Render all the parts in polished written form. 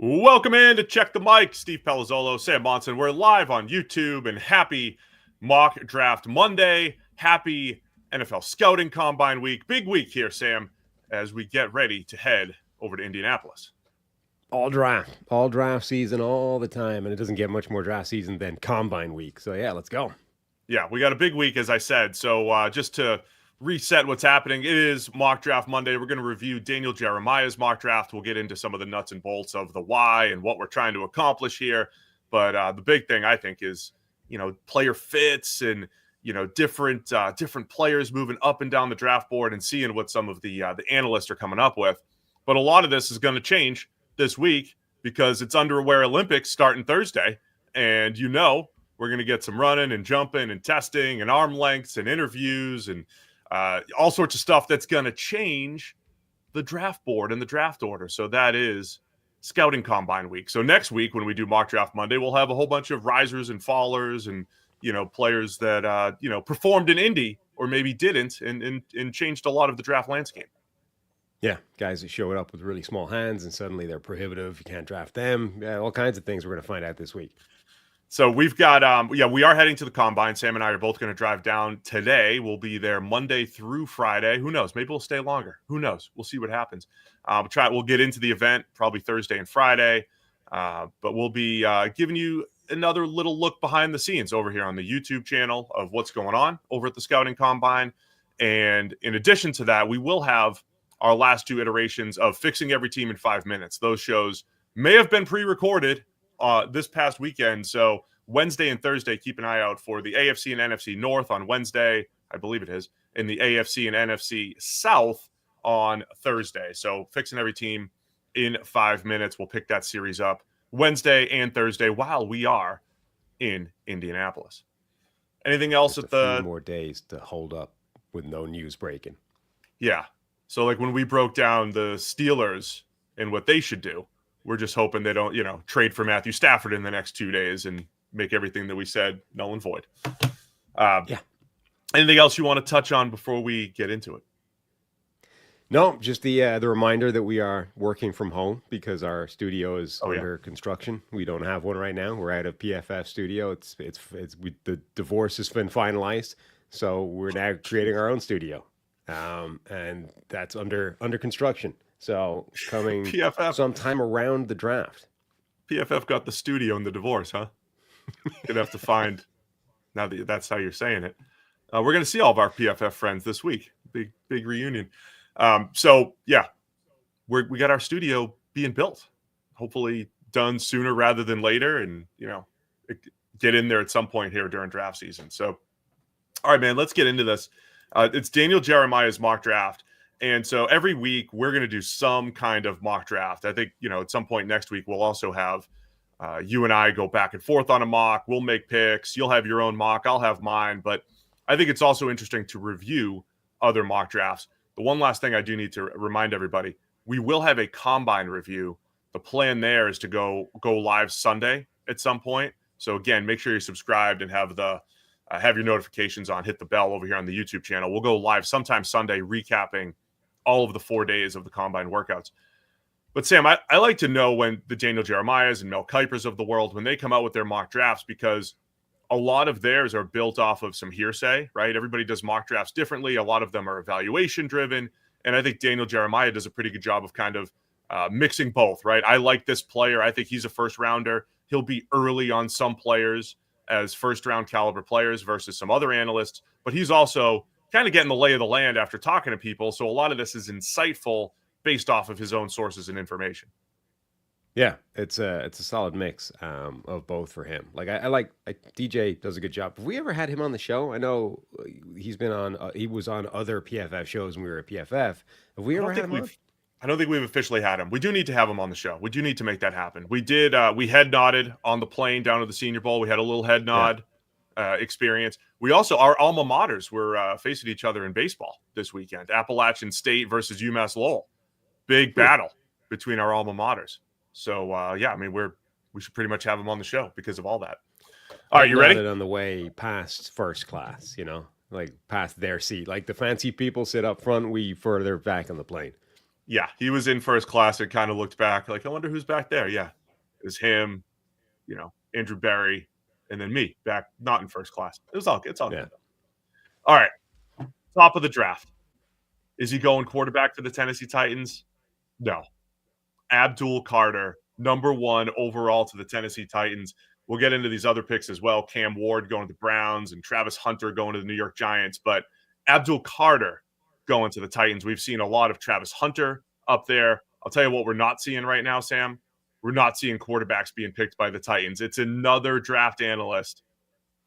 Welcome in to Check the Mic. Steve Palazzolo, Sam Monson. We're live on YouTube, and happy Mock Draft Monday. Happy NFL Scouting Combine Week. Big week here, Sam, as we get ready to head over to Indianapolis. All draft season all the time, and it doesn't get much more draft season than Combine Week. So, yeah, let's go. Yeah, we got a big week, as I said. So just to reset what's happening, it is Mock Draft Monday. We're going to review Daniel Jeremiah's mock draft. We'll get into some of the nuts and bolts of the why and what we're trying to accomplish here. But the big thing, I think, is, player fits and, different players moving up and down the draft board and seeing what some of the analysts are coming up with. But a lot of this is going to change this week because it's Underwear Olympics starting Thursday. And, we're going to get some running and jumping and testing and arm lengths and interviews and all sorts of stuff that's going to change the draft board and the draft order. So that is Scouting Combine Week. So next week when we do Mock Draft Monday, we'll have a whole bunch of risers and fallers and, players that, performed in Indy or maybe didn't and changed a lot of the draft landscape. Yeah, guys that showed up with really small hands and suddenly they're prohibitive. You can't draft them. Yeah, all kinds of things we're going to find out this week. So we've got, we are heading to the Combine. Sam and I are both going to drive down today. We'll be there Monday through Friday. Who knows? Maybe we'll stay longer. Who knows? We'll see what happens. We'll get into the event probably Thursday and Friday. But we'll be giving you another little look behind the scenes over here on the YouTube channel of what's going on over at the Scouting Combine. And in addition to that, we will have our last two iterations of Fixing Every Team in 5 minutes. Those shows may have been pre-recorded this past weekend. So Wednesday and Thursday, keep an eye out for the AFC and NFC North on Wednesday, I believe it is, and the AFC and NFC South on Thursday. So Fixing Every Team in 5 minutes. We'll pick that series up Wednesday and Thursday while we are in Indianapolis. Anything else Just at the few more days to hold up with no news breaking? Yeah. So like when we broke down the Steelers and what they should do, we're just hoping they don't, trade for Matthew Stafford in the next 2 days and make everything that we said null and void. Yeah. Anything else you want to touch on before we get into it? No, just the reminder that we are working from home because our studio is under construction. We don't have one right now. We're at a PFF studio. The divorce has been finalized, so we're now creating our own studio, and that's under construction. So coming PFF sometime around the draft. PFF got the studio in the divorce, huh? Gonna have to find, now that that's how you're saying it. We're gonna see all of our PFF friends this week. Big reunion. So yeah, we got our studio being built. Hopefully done sooner rather than later, and get in there at some point here during draft season. So, all right, man, let's get into this. It's Daniel Jeremiah's mock draft. And so every week we're going to do some kind of mock draft. I think, at some point next week, we'll also have you and I go back and forth on a mock. We'll make picks. You'll have your own mock. I'll have mine. But I think it's also interesting to review other mock drafts. The one last thing I do need to remind everybody, we will have a combine review. The plan there is to go live Sunday at some point. So again, make sure you're subscribed and have your notifications on. Hit the bell over here on the YouTube channel. We'll go live sometime Sunday recapping all of the 4 days of the combine workouts. But Sam, I like to know when the Daniel Jeremiahs and Mel Kipers of the world, when they come out with their mock drafts, because a lot of theirs are built off of some hearsay, right? Everybody does mock drafts differently. A lot of them are evaluation driven. And I think Daniel Jeremiah does a pretty good job of kind of mixing both, right? I like this player. I think he's a first rounder. He'll be early on some players as first round caliber players versus some other analysts, but he's also kind of getting the lay of the land after talking to people. So a lot of this is insightful based off of his own sources and information. Yeah, it's a solid mix of both for him. Like I like DJ does a good job. Have we ever had him on the show? I know he's been on. He was on other PFF shows when we were at PFF. Have we ever had him on? I don't think we've officially had him. We do need to have him on the show. We do need to make that happen. We did. We head nodded on the plane down to the Senior Bowl. We had a little head nod experience. We also, our alma maters were facing each other in baseball this weekend. Appalachian State versus UMass Lowell. Big battle between our alma maters. So, we should pretty much have him on the show because of all that. All right, you ready? On the way past first class, like past their seat. Like the fancy people sit up front, we further back on the plane. Yeah, he was in first class and kind of looked back like, I wonder who's back there. Yeah, it was him, Andrew Berry, and then me back not in first class. It's all good. All right, top of the draft. Is he going quarterback for the Tennessee Titans? No. Abdul Carter, number 1 overall to the Tennessee Titans. We'll get into these other picks as well. Cam Ward going to the Browns and Travis Hunter going to the New York Giants. But Abdul Carter going to the Titans. We've seen a lot of Travis Hunter up there. I'll tell you what we're not seeing right now, Sam. We're not seeing quarterbacks being picked by the Titans. It's another draft analyst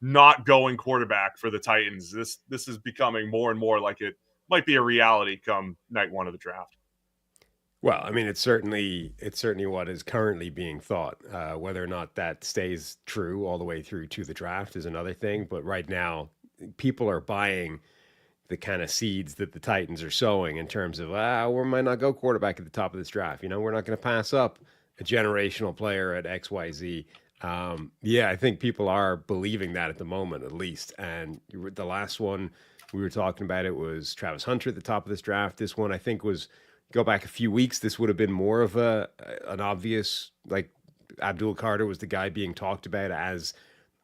not going quarterback for the Titans. This is becoming more and more like it might be a reality come night 1 of the draft. Well, I mean, it's certainly what is currently being thought. Whether or not that stays true all the way through to the draft is another thing. But right now, people are buying the kind of seeds that the Titans are sowing in terms of, we might not go quarterback at the top of this draft. We're not going to pass up a generational player at XYZ. I think people are believing that at the moment, at least. And the last one we were talking about, it was Travis Hunter at the top of this draft. This one, I think, was go back a few weeks. This would have been more of an obvious, like Abdul Carter was the guy being talked about as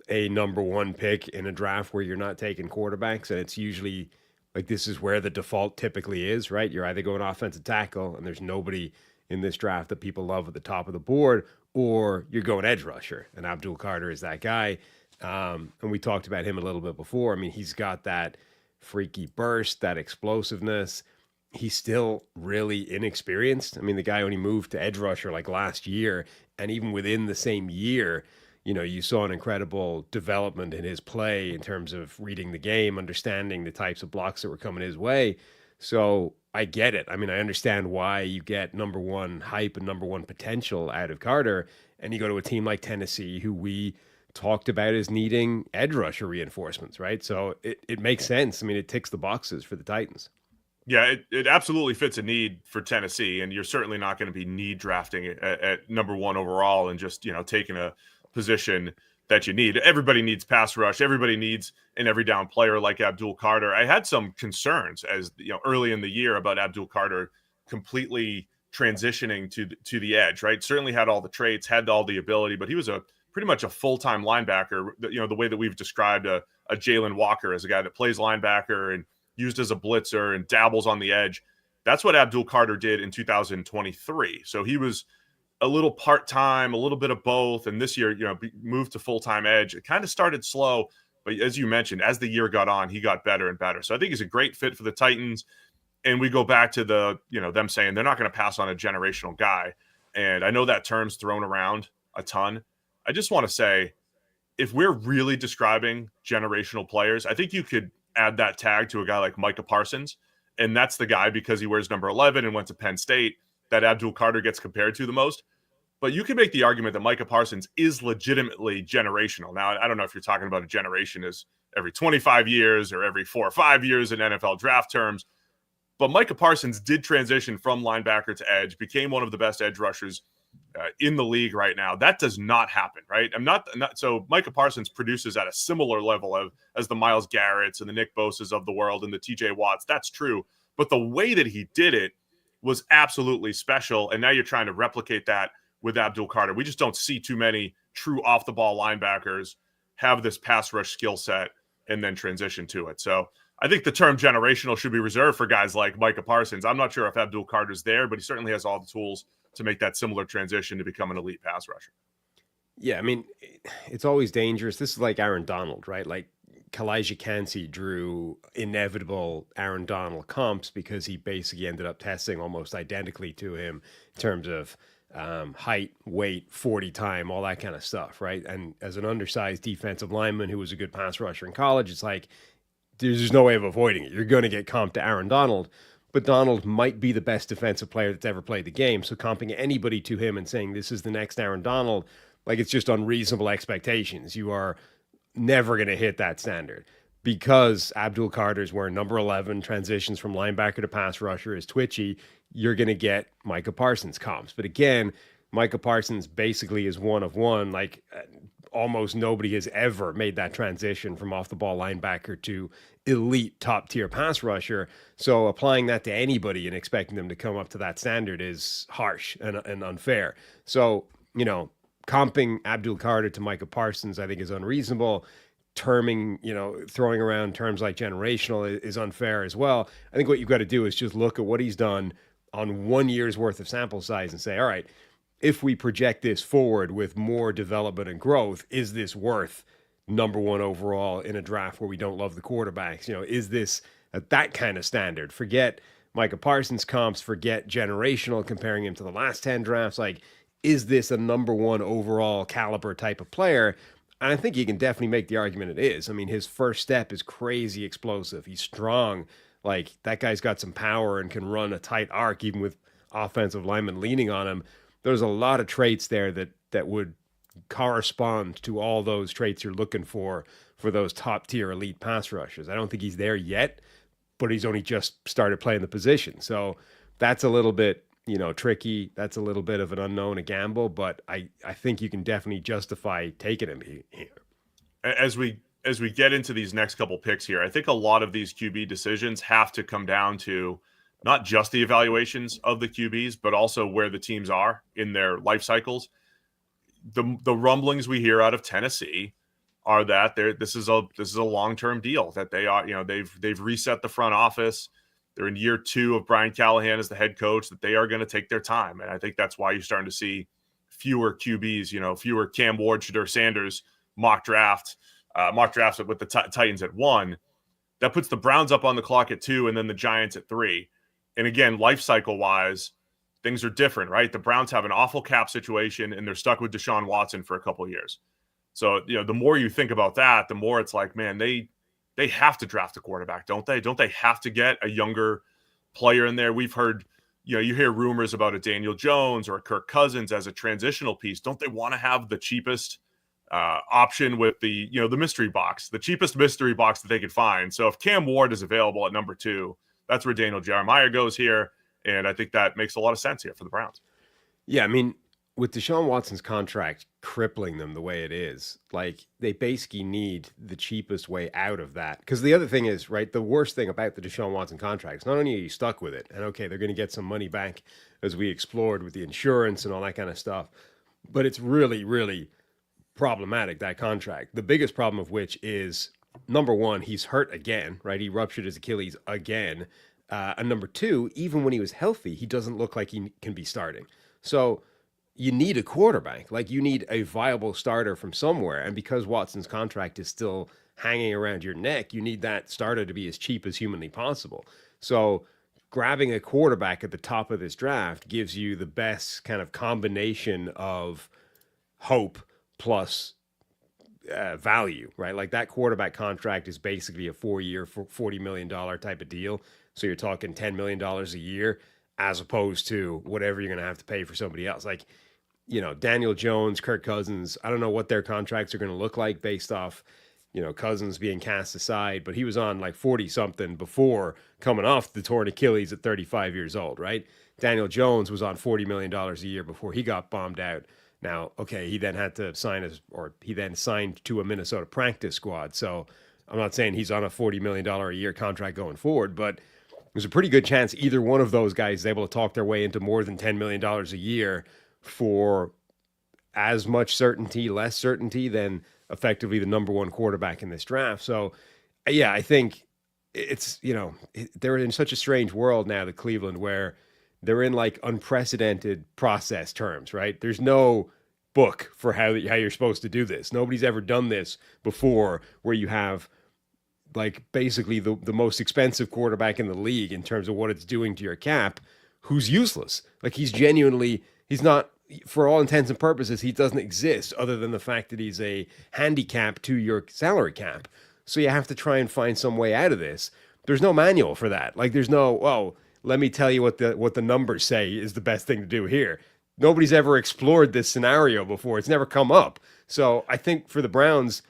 a number 1 pick in a draft where you're not taking quarterbacks. And it's usually like, this is where the default typically is, right? You're either going offensive tackle and there's nobody in this draft that people love at the top of the board, or you're going edge rusher. And Abdul Carter is that guy. And we talked about him a little bit before. I mean, he's got that freaky burst, that explosiveness. He's still really inexperienced. I mean, the guy only moved to edge rusher like last year. And even within the same year, you saw an incredible development in his play in terms of reading the game, understanding the types of blocks that were coming his way. So I get it. I mean, I understand why you get number 1 hype and number 1 potential out of Carter. And you go to a team like Tennessee, who we talked about as needing edge rusher reinforcements, right? So it makes sense. I mean, it ticks the boxes for the Titans. Yeah, it absolutely fits a need for Tennessee, and you're certainly not going to be need drafting at number 1 overall and just, taking a position that you need. Everybody needs pass rush. Everybody needs an every down player like Abdul Carter. I had some concerns early in the year about Abdul Carter completely transitioning to the edge, right? Certainly had all the traits, had all the ability, but he was pretty much a full-time linebacker, the way that we've described a Jalon Walker as a guy that plays linebacker and used as a blitzer and dabbles on the edge. That's what Abdul Carter did in 2023. So he was a little part-time, a little bit of both. And this year, moved to full-time edge. It kind of started slow, but as you mentioned, as the year got on, he got better and better. So I think he's a great fit for the Titans. And we go back to them saying they're not going to pass on a generational guy. And I know that term's thrown around a ton. I just want to say, if we're really describing generational players, I think you could add that tag to a guy like Micah Parsons. And that's the guy, because he wears number 11 and went to Penn State, that Abdul Carter gets compared to the most. But you can make the argument that Micah Parsons is legitimately generational. Now, I don't know if you're talking about a generation as every 25 years or every 4 or 5 years in NFL draft terms, but Micah Parsons did transition from linebacker to edge, became one of the best edge rushers in the league right now. That does not happen, right? So Micah Parsons produces at a similar level as the Myles Garretts and the Nick Bosas of the world and the TJ Watts. That's true. But the way that he did it was absolutely special. And now you're trying to replicate that with Abdul Carter. We just don't see too many true off-the-ball linebackers have this pass rush skill set and then transition to it. So I think the term generational should be reserved for guys like Micah Parsons. I'm not sure if Abdul Carter's there, but he certainly has all the tools to make that similar transition to become an elite pass rusher. Yeah, I mean, it's always dangerous. This is like Aaron Donald, right? Like Kalijah Kancey drew inevitable Aaron Donald comps because he basically ended up testing almost identically to him in terms of height, weight, 40 time, all that kind of stuff, right? And as an undersized defensive lineman who was a good pass rusher in college, it's like there's no way of avoiding it. You're going to get comped to Aaron Donald, but Donald might be the best defensive player that's ever played the game. So comping anybody to him and saying this is the next Aaron Donald, like it's just unreasonable expectations. You are never going to hit that standard because Abdul Carter's wearing number 11, transitions from linebacker to pass rusher, is twitchy. You're going to get Micah Parsons comps. But again, Micah Parsons basically is one of one. Like almost nobody has ever made that transition from off the ball linebacker to elite top tier pass rusher. So applying that to anybody and expecting them to come up to that standard is harsh and unfair. So, comping Abdul Carter to Micah Parsons, I think, is unreasonable. Throwing around terms like generational is unfair as well. I think what you've got to do is just look at what he's done on 1 year's worth of sample size and say, all right, if we project this forward with more development and growth, is this worth number one overall in a draft where we don't love the quarterbacks? Is this at that kind of standard? Forget Micah Parsons comps, forget generational, comparing him to the last 10 drafts. Like, is this a number one overall caliber type of player? And I think you can definitely make the argument it is. I mean, his first step is crazy explosive. He's strong. Like, that guy's got some power and can run a tight arc, even with offensive linemen leaning on him. There's a lot of traits there that would correspond to all those traits you're looking for those top tier elite pass rushers. I don't think he's there yet, but he's only just started playing the position. So that's a little bit, tricky. That's a little bit of an unknown, a gamble, but I think you can definitely justify taking him here. As we get into these next couple picks here, I think a lot of these QB decisions have to come down to not just the evaluations of the QBs, but also where the teams are in their life cycles. The rumblings we hear out of Tennessee are that this is a long-term deal, that they are, they've reset the front office. They're in year 2 of Brian Callahan as the head coach, that they are going to take their time. And I think that's why you're starting to see fewer QBs, fewer Cam Ward, Shedeur Sanders mock drafts with the Titans at 1. That puts the Browns up on the clock at 2 and then the Giants at 3. And again, life cycle wise, things are different, right? The Browns have an awful cap situation and they're stuck with Deshaun Watson for a couple of years. So, the more you think about that, the more it's like, man, they have to draft a quarterback, don't they? Don't they have to get a younger player in there? We've heard, you hear rumors about a Daniel Jones or a Kirk Cousins as a transitional piece. Don't they want to have the cheapest option with the mystery box, the cheapest mystery box that they could find? So if Cam Ward is available at number 2, that's where Daniel Jeremiah goes here. And I think that makes a lot of sense here for the Browns. Yeah, I mean, with Deshaun Watson's contract crippling them the way it is, like, they basically need the cheapest way out of that. Because the other thing is, right, the worst thing about the Deshaun Watson contract is not only are you stuck with it, and okay, they're going to get some money back as we explored with the insurance and all that kind of stuff, but it's really, really problematic, that contract. The biggest problem of which is, number one, he's hurt again, right? He ruptured his Achilles again. And number 2, even when he was healthy, he doesn't look like he can be starting. So you need a quarterback. Like, you need a viable starter from somewhere. And because Watson's contract is still hanging around your neck, you need that starter to be as cheap as humanly possible. So grabbing a quarterback at the top of this draft gives you the best kind of combination of hope plus value, right? Like, that quarterback contract is basically a 4-year, $40 million type of deal. So you're talking $10 million a year as opposed to whatever you're going to have to pay for somebody else. Like, Daniel Jones, Kirk Cousins, I don't know what their contracts are going to look like based off, Cousins being cast aside, but he was on like 40 something before coming off the torn Achilles at 35 years old, right? Daniel Jones was on $40 million a year before he got bombed out. Now, okay, he then had to signed to a Minnesota practice squad. So I'm not saying he's on a $40 million a year contract going forward, but there's a pretty good chance either one of those guys is able to talk their way into more than $10 million a year for as much certainty, less certainty than effectively the number one quarterback in this draft. So, yeah, I think it's, they're in such a strange world now, the Cleveland, where they're in like unprecedented process terms, right? There's no book for how you're supposed to do this. Nobody's ever done this before, where you have like basically the most expensive quarterback in the league in terms of what it's doing to your cap, who's useless. Like, he's not, for all intents and purposes, he doesn't exist other than the fact that he's a handicap to your salary cap. So you have to try and find some way out of this. There's no manual for that. Like, there's no, let me tell you what the numbers say is the best thing to do here. Nobody's ever explored this scenario before. It's never come up. So I think for the Browns,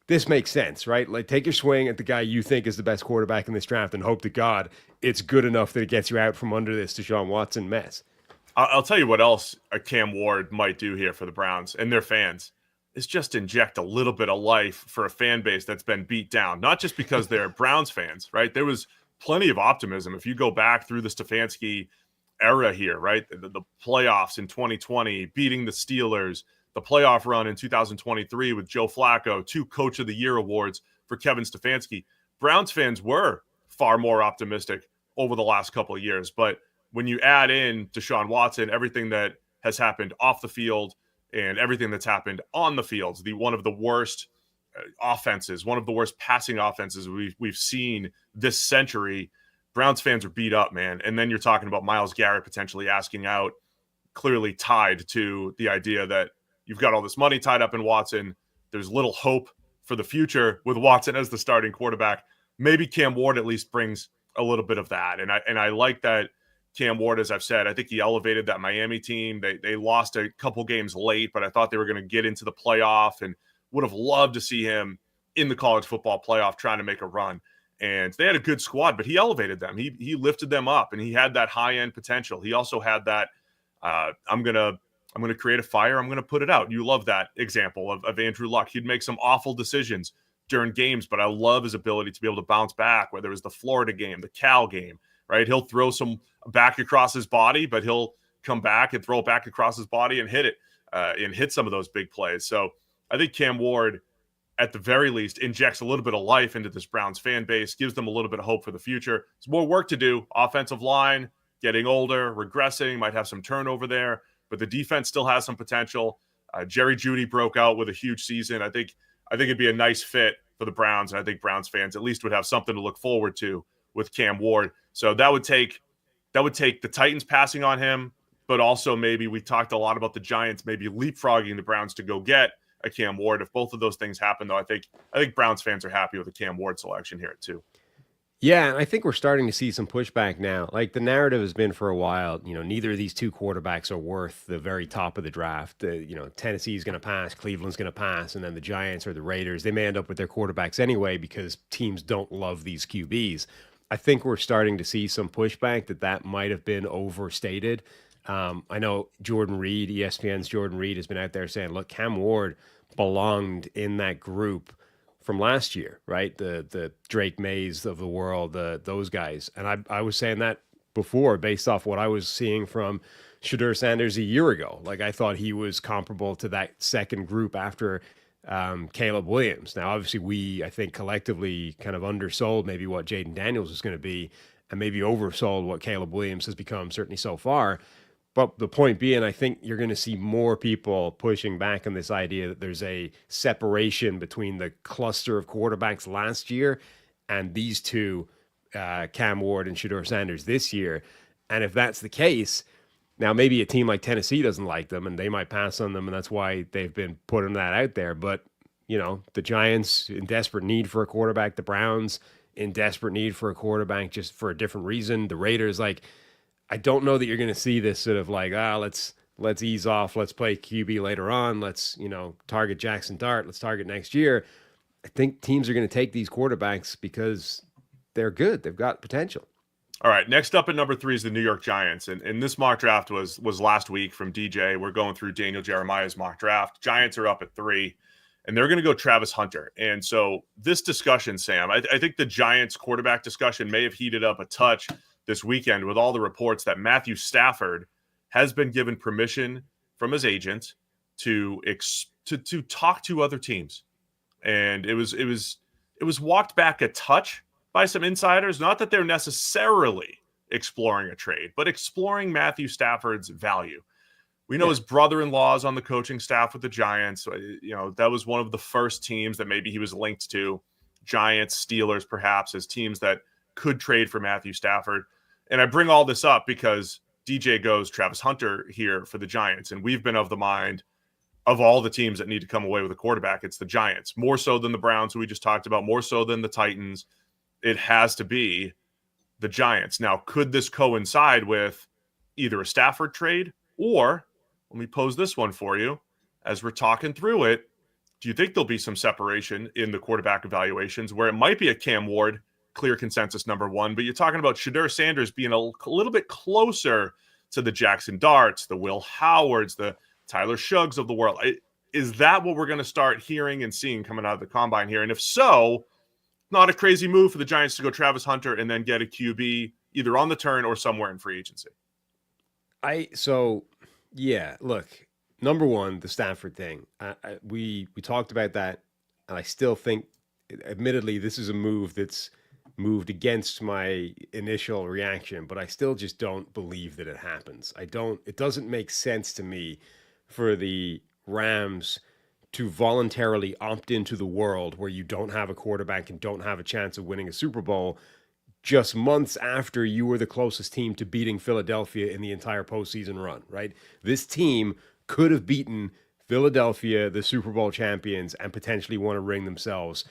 this makes sense, right? Like, take your swing at the guy you think is the best quarterback in this draft and hope to God it's good enough that it gets you out from under this Deshaun Watson mess. I'll tell you what else a Cam Ward might do here for the Browns and their fans. is just inject a little bit of life for a fan base that's been beat down, not just because they're Browns fans, right? There was plenty of optimism. If you go back through the Stefanski era here, right? The playoffs in 2020, beating the Steelers, the playoff run in 2023 with Joe Flacco, 2 Coach of the Year awards for Kevin Stefanski. Browns fans were far more optimistic over the last couple of years. But when you add in Deshaun Watson, everything that has happened off the field and everything that's happened on the field, one of the worst offenses, one of the worst passing offenses we've seen this century, Browns fans are beat up, man. And then you're talking about Myles Garrett potentially asking out, clearly tied to the idea that you've got all this money tied up in Watson. There's little hope for the future with Watson as the starting quarterback. Maybe Cam Ward at least brings a little bit of that. And I like that Cam Ward, as I've said, I think he elevated that Miami team. They lost a couple games late, but I thought they were going to get into the playoff and would have loved to see him in the college football playoff trying to make a run. And they had a good squad, but he elevated them. He lifted them up, and he had that high-end potential. He also had that, I'm gonna create a fire, I'm gonna put it out. You love that example of Andrew Luck. He'd make some awful decisions during games, but I love his ability to be able to bounce back, whether it was the Florida game, the Cal game, right? He'll throw some back across his body, but he'll come back and throw it back across his body and hit it and hit some of those big plays. So I think Cam Ward, at the very least, injects a little bit of life into this Browns fan base, gives them a little bit of hope for the future. There's more work to do. Offensive line, getting older, regressing, might have some turnover there, but the defense still has some potential. Jerry Jeudy broke out with a huge season. I think it'd be a nice fit for the Browns, and I think Browns fans at least would have something to look forward to with Cam Ward. So that would take the Titans passing on him, but also maybe we talked a lot about the Giants maybe leapfrogging the Browns to go get a Cam Ward. If both of those things happen, though, I think Browns fans are happy with the Cam Ward selection here too. Yeah, I think we're starting to see some pushback now. Like the narrative has been for a while, neither of these two quarterbacks are worth the very top of the draft. Tennessee's going to pass, Cleveland's going to pass, and then the Giants or the Raiders, they may end up with their quarterbacks anyway because teams don't love these QBs. I think we're starting to see some pushback that might have been overstated. I know Jordan Reed, ESPN's Jordan Reed, has been out there saying, look, Cam Ward belonged in that group from last year, right? The Drake Mays of the world, those guys. And I was saying that before based off what I was seeing from Shedeur Sanders a year ago. Like I thought he was comparable to that second group after Caleb Williams. Now, obviously, I think collectively kind of undersold maybe what Jaden Daniels is going to be and maybe oversold what Caleb Williams has become, certainly so far. But the point being, I think you're going to see more people pushing back on this idea that there's a separation between the cluster of quarterbacks last year and these two, Cam Ward and Shedeur Sanders this year. And if that's the case, now maybe a team like Tennessee doesn't like them and they might pass on them, and that's why they've been putting that out there. But, the Giants in desperate need for a quarterback, the Browns in desperate need for a quarterback just for a different reason, the Raiders, I don't know that you're going to see this sort of let's ease off, let's play QB later on, let's, target Jackson Dart, let's target next year. I think teams are going to take these quarterbacks because they're good. They've got potential. All right, next up at number 3 is the New York Giants. And this mock draft was last week from DJ. We're going through Daniel Jeremiah's mock draft. Giants are up at 3, and they're going to go Travis Hunter. And so this discussion, Sam, I think the Giants quarterback discussion may have heated up a touch this weekend with all the reports that Matthew Stafford has been given permission from his agent to talk to other teams. And it was walked back a touch by some insiders, not that they're necessarily exploring a trade, but exploring Matthew Stafford's value. We know his brother-in-law is on the coaching staff with the Giants. That was one of the first teams that maybe he was linked to. Giants, Steelers, perhaps, as teams that could trade for Matthew Stafford. And I bring all this up because DJ goes Travis Hunter here for the Giants. And we've been of the mind of all the teams that need to come away with a quarterback, it's the Giants. More so than the Browns, who we just talked about, more so than the Titans. It has to be the Giants. Now, could this coincide with either a Stafford trade or, let me pose this one for you, as we're talking through it, do you think there'll be some separation in the quarterback evaluations where it might be a Cam Ward, clear consensus number 1, but you're talking about Shedeur Sanders being a little bit closer to the Jackson Darts, the Will Howards, the Tyler Shuggs of the world. Is that what we're going to start hearing and seeing coming out of the combine here? And if so, not a crazy move for the Giants to go Travis Hunter and then get a QB either on the turn or somewhere in free agency. Look, number one, the Stafford thing. We talked about that, and I still think, admittedly, this is a move that's moved against my initial reaction, but I still just don't believe that it happens. It doesn't make sense to me for the Rams to voluntarily opt into the world where you don't have a quarterback and don't have a chance of winning a Super Bowl just months after you were the closest team to beating Philadelphia in the entire postseason run, right? This team could have beaten Philadelphia, the Super Bowl champions, and potentially won a ring themselves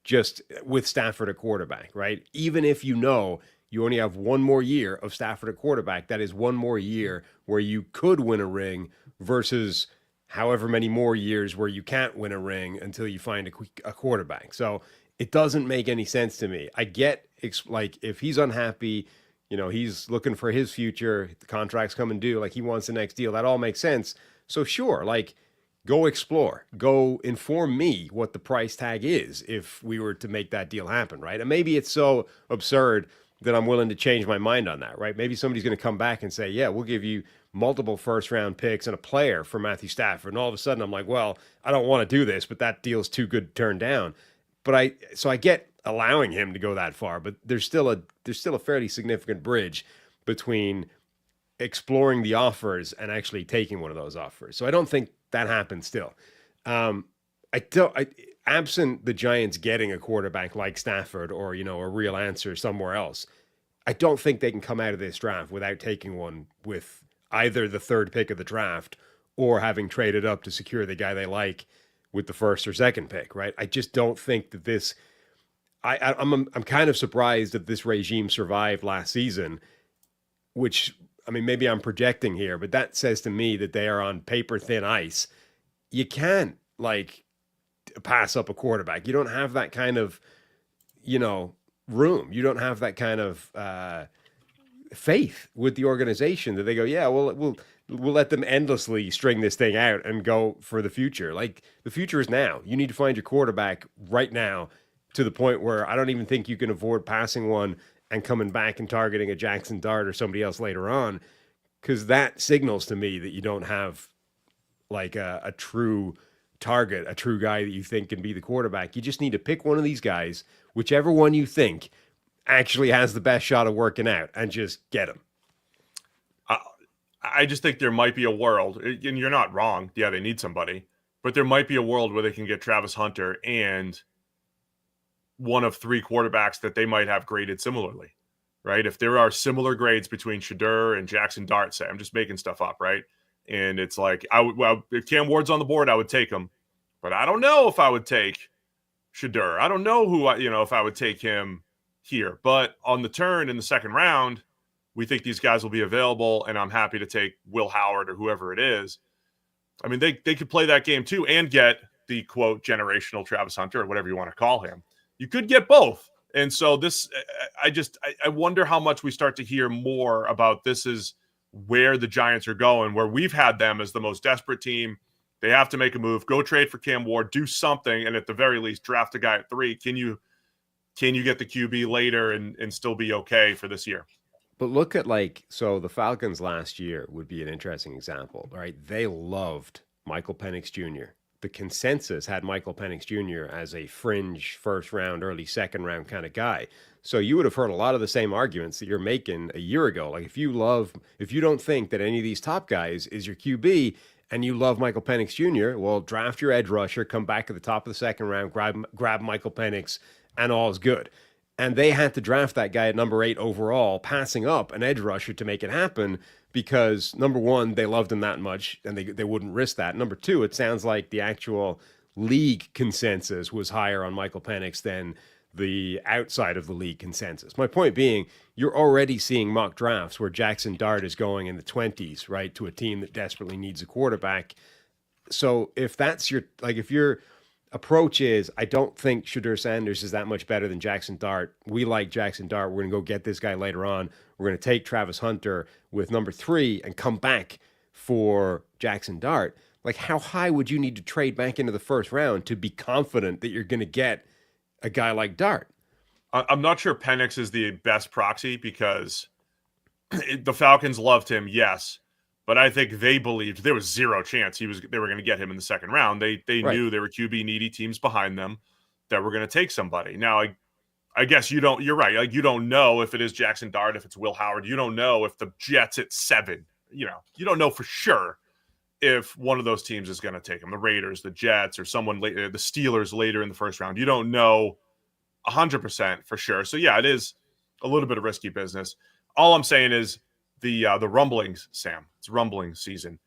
just with Stafford at quarterback, right? Even if you know you only have one more year of Stafford at quarterback, that is one more year where you could win a ring versus however many more years where you can't win a ring until you find a quarterback. So it doesn't make any sense to me. I get, like, if he's unhappy, he's looking for his future, the contract's coming due, like he wants the next deal, that all makes sense. So sure, like, go explore, go inform me what the price tag is if we were to make that deal happen, right? And maybe it's so absurd that I'm willing to change my mind on that, right? Maybe somebody's going to come back and say, yeah, we'll give you multiple first-round picks and a player for Matthew Stafford. And all of a sudden I'm like, well, I don't want to do this, but that deal's too good to turn down. But I get allowing him to go that far, but there's still a fairly significant bridge between exploring the offers and actually taking one of those offers. So I don't think that happens still. Absent the Giants getting a quarterback like Stafford or, a real answer somewhere else, I don't think they can come out of this draft without taking one with either the third pick of the draft or having traded up to secure the guy they like with the first or second pick, right? I just don't think that this... I'm kind of surprised that this regime survived last season, which, I mean, maybe I'm projecting here, but that says to me that they are on paper thin ice. You can't, like, pass up a quarterback. You don't have that kind of, room. You don't have that kind of faith with the organization that they go, yeah, well, we'll let them endlessly string this thing out and go for the future. Like, the future is now. You need to find your quarterback right now, to the point where I don't even think you can avoid passing one and coming back and targeting a Jackson Dart or somebody else later on, because that signals to me that you don't have, like, a true target, a true guy that you think can be the quarterback. You just need to pick one of these guys, whichever one you think actually has the best shot of working out, and just get him. I just think there might be a world, and you're not wrong. Yeah, they need somebody, but there might be a world where they can get Travis Hunter and one of three quarterbacks that they might have graded similarly, right? If there are similar grades between Shedeur and Jackson Dart, say, I'm just making stuff up, right? And it's like, if Cam Ward's on the board, I would take him, but I don't know if I would take Shedeur. I don't know if I would take him here, but on the turn in the second round, we think these guys will be available, and I'm happy to take Will Howard or whoever it is. I mean, they could play that game too and get the, quote, generational Travis Hunter or whatever you want to call him. You could get both. And so this, I wonder how much we start to hear more about this is where the Giants are going, where we've had them as the most desperate team. They have to make a move, go trade for Cam Ward, do something, and at the very least draft a guy at 3. Can you get the QB later and still be okay for this year? But look at, so the Falcons last year would be an interesting example, right? They loved Mykel Penix Jr. The consensus had Mykel Penix Jr. as a fringe first round, early second round kind of guy. So you would have heard a lot of the same arguments that you're making a year ago. Like, if you don't think that any of these top guys is your QB and you love Mykel Penix Jr., well, draft your edge rusher, come back at the top of the second round, grab Mykel Penix, and all is good. And they had to draft that guy at number 8 overall, passing up an edge rusher to make it happen because, number one, they loved him that much and they wouldn't risk that. Number two, it sounds like the actual league consensus was higher on Mykel Penix than the outside of the league consensus. My point being, you're already seeing mock drafts where Jackson Dart is going in the 20s, right, to a team that desperately needs a quarterback. So if that's if your approach is, I don't think Shedeur Sanders is that much better than Jackson Dart. We like Jackson Dart. We're going to go get this guy later on. We're going to take Travis Hunter with number 3 and come back for Jackson Dart, like how high would you need to trade back into the first round to be confident that you're going to get a guy like Dart? I'm not sure Penix is the best proxy because the Falcons loved him, yes, but I think they believed there was zero chance they were going to get him in the second round. They Right. knew there were QB needy teams behind them that were going to take somebody. Now, I guess you're right. Like, you don't know if it is Jackson Dart, if it's Will Howard. You don't know if the Jets at 7. You don't know for sure if one of those teams is going to take him. The Raiders, the Jets, or someone later, the Steelers later in the first round. You don't know 100% for sure. So yeah, it is a little bit of risky business. All I'm saying is the rumblings, Sam. It's rumbling season.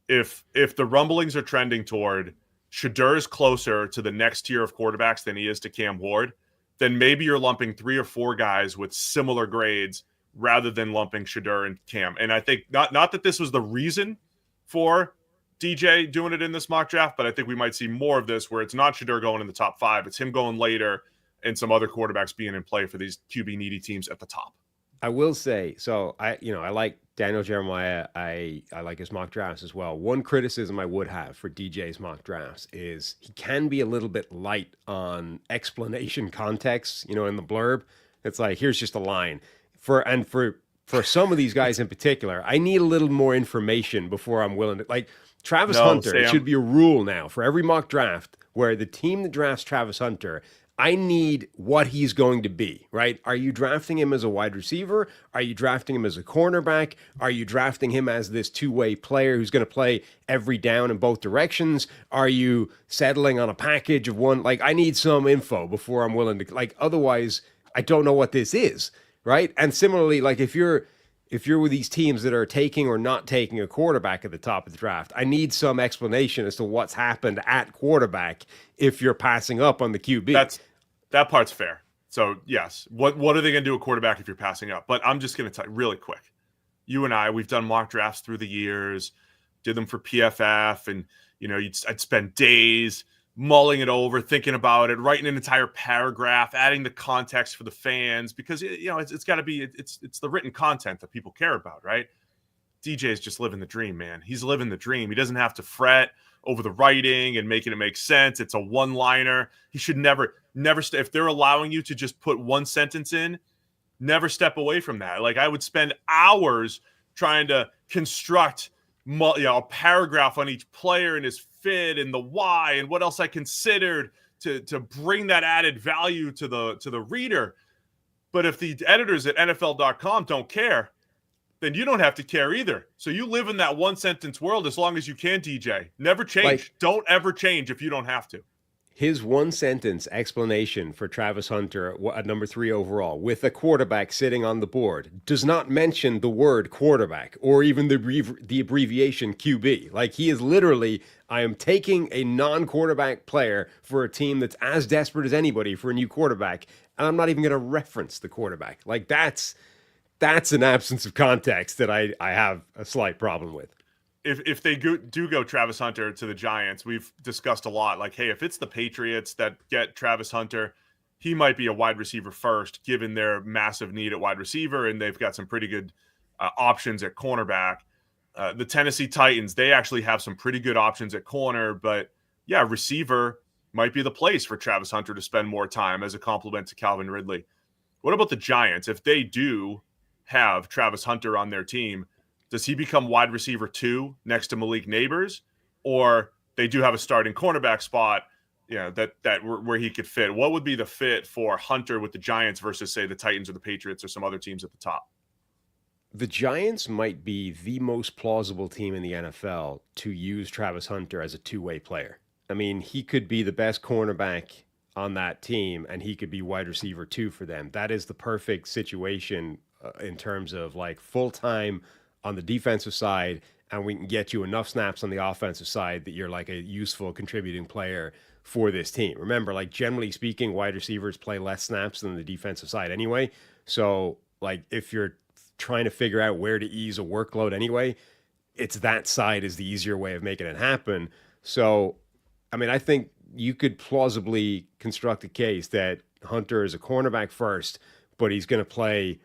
If the rumblings are trending toward Shedeur is closer to the next tier of quarterbacks than he is to Cam Ward, then maybe you're lumping 3 or 4 guys with similar grades rather than lumping Shedeur and Cam. And I think not that this was the reason for DJ doing it in this mock draft, but I think we might see more of this where it's not Shedeur going in the top 5. It's him going later and some other quarterbacks being in play for these QB needy teams at the top. I will say, so I like Daniel Jeremiah. I like his mock drafts as well. One criticism I would have for DJ's mock drafts is he can be a little bit light on explanation context, in the blurb. It's like, here's just a line. For some of these guys in particular, I need a little more information before I'm willing to, like, Travis Hunter. Sam. It should be a rule now for every mock draft where the team that drafts Travis Hunter, I need what he's going to be, right? Are you drafting him as a wide receiver? Are you drafting him as a cornerback? Are you drafting him as this two-way player who's going to play every down in both directions? Are you settling on a package of one? Like, I need some info before I'm willing to, like, otherwise I don't know what this is, right? And similarly, like, if you're with these teams that are taking or not taking a quarterback at the top of the draft, I need some explanation as to what's happened at quarterback if you're passing up on the QB. That part's fair. So, yes, what are they going to do at quarterback if you're passing up? But I'm just going to tell you really quick. You and I, we've done mock drafts through the years, did them for PFF, and, I'd spend days mulling it over, thinking about it, writing an entire paragraph, adding the context for the fans, because it's got to be it's the written content that people care about, right? DJ is just living the dream, man. He's living the dream. He doesn't have to fret over the writing and making it make sense. It's a one-liner. He should never if they're allowing you to just put one sentence in, never step away from that. Like, I would spend hours trying to construct a paragraph on each player and his fit and the why and what else I considered to bring that added value to the reader. But if the editors at NFL.com don't care, then you don't have to care either. So you live in that one sentence world as long as you can, DJ. Never change. Don't ever change if you don't have to. His one sentence explanation for Travis Hunter at number 3 overall, with a quarterback sitting on the board, does not mention the word quarterback or even the abbreviation QB. Like, he is literally, I am taking a non-quarterback player for a team that's as desperate as anybody for a new quarterback, and I'm not even going to reference the quarterback. Like, that's an absence of context that I have a slight problem with. If they do go Travis Hunter to the Giants, we've discussed a lot. Like, hey, if it's the Patriots that get Travis Hunter, he might be a wide receiver first, given their massive need at wide receiver, and they've got some pretty good options at cornerback. The Tennessee Titans, they actually have some pretty good options at corner, but yeah, receiver might be the place for Travis Hunter to spend more time as a complement to Calvin Ridley. What about the Giants? If they do have Travis Hunter on their team, does he become wide receiver 2 next to Malik Neighbors, or they do have a starting cornerback spot, that where he could fit? What would be the fit for Hunter with the Giants versus, say, the Titans or the Patriots or some other teams at the top? The Giants might be the most plausible team in the NFL to use Travis Hunter as a two-way player. I mean, he could be the best cornerback on that team, and he could be wide receiver 2 for them. That is the perfect situation in terms of, like, full-time on the defensive side, and we can get you enough snaps on the offensive side that you're like a useful contributing player for this team. Remember, like, generally speaking, wide receivers play less snaps than the defensive side anyway. So, like, if you're trying to figure out where to ease a workload anyway, it's that side is the easier way of making it happen. So, I mean, I think you could plausibly construct a case that Hunter is a cornerback first, but he's going to play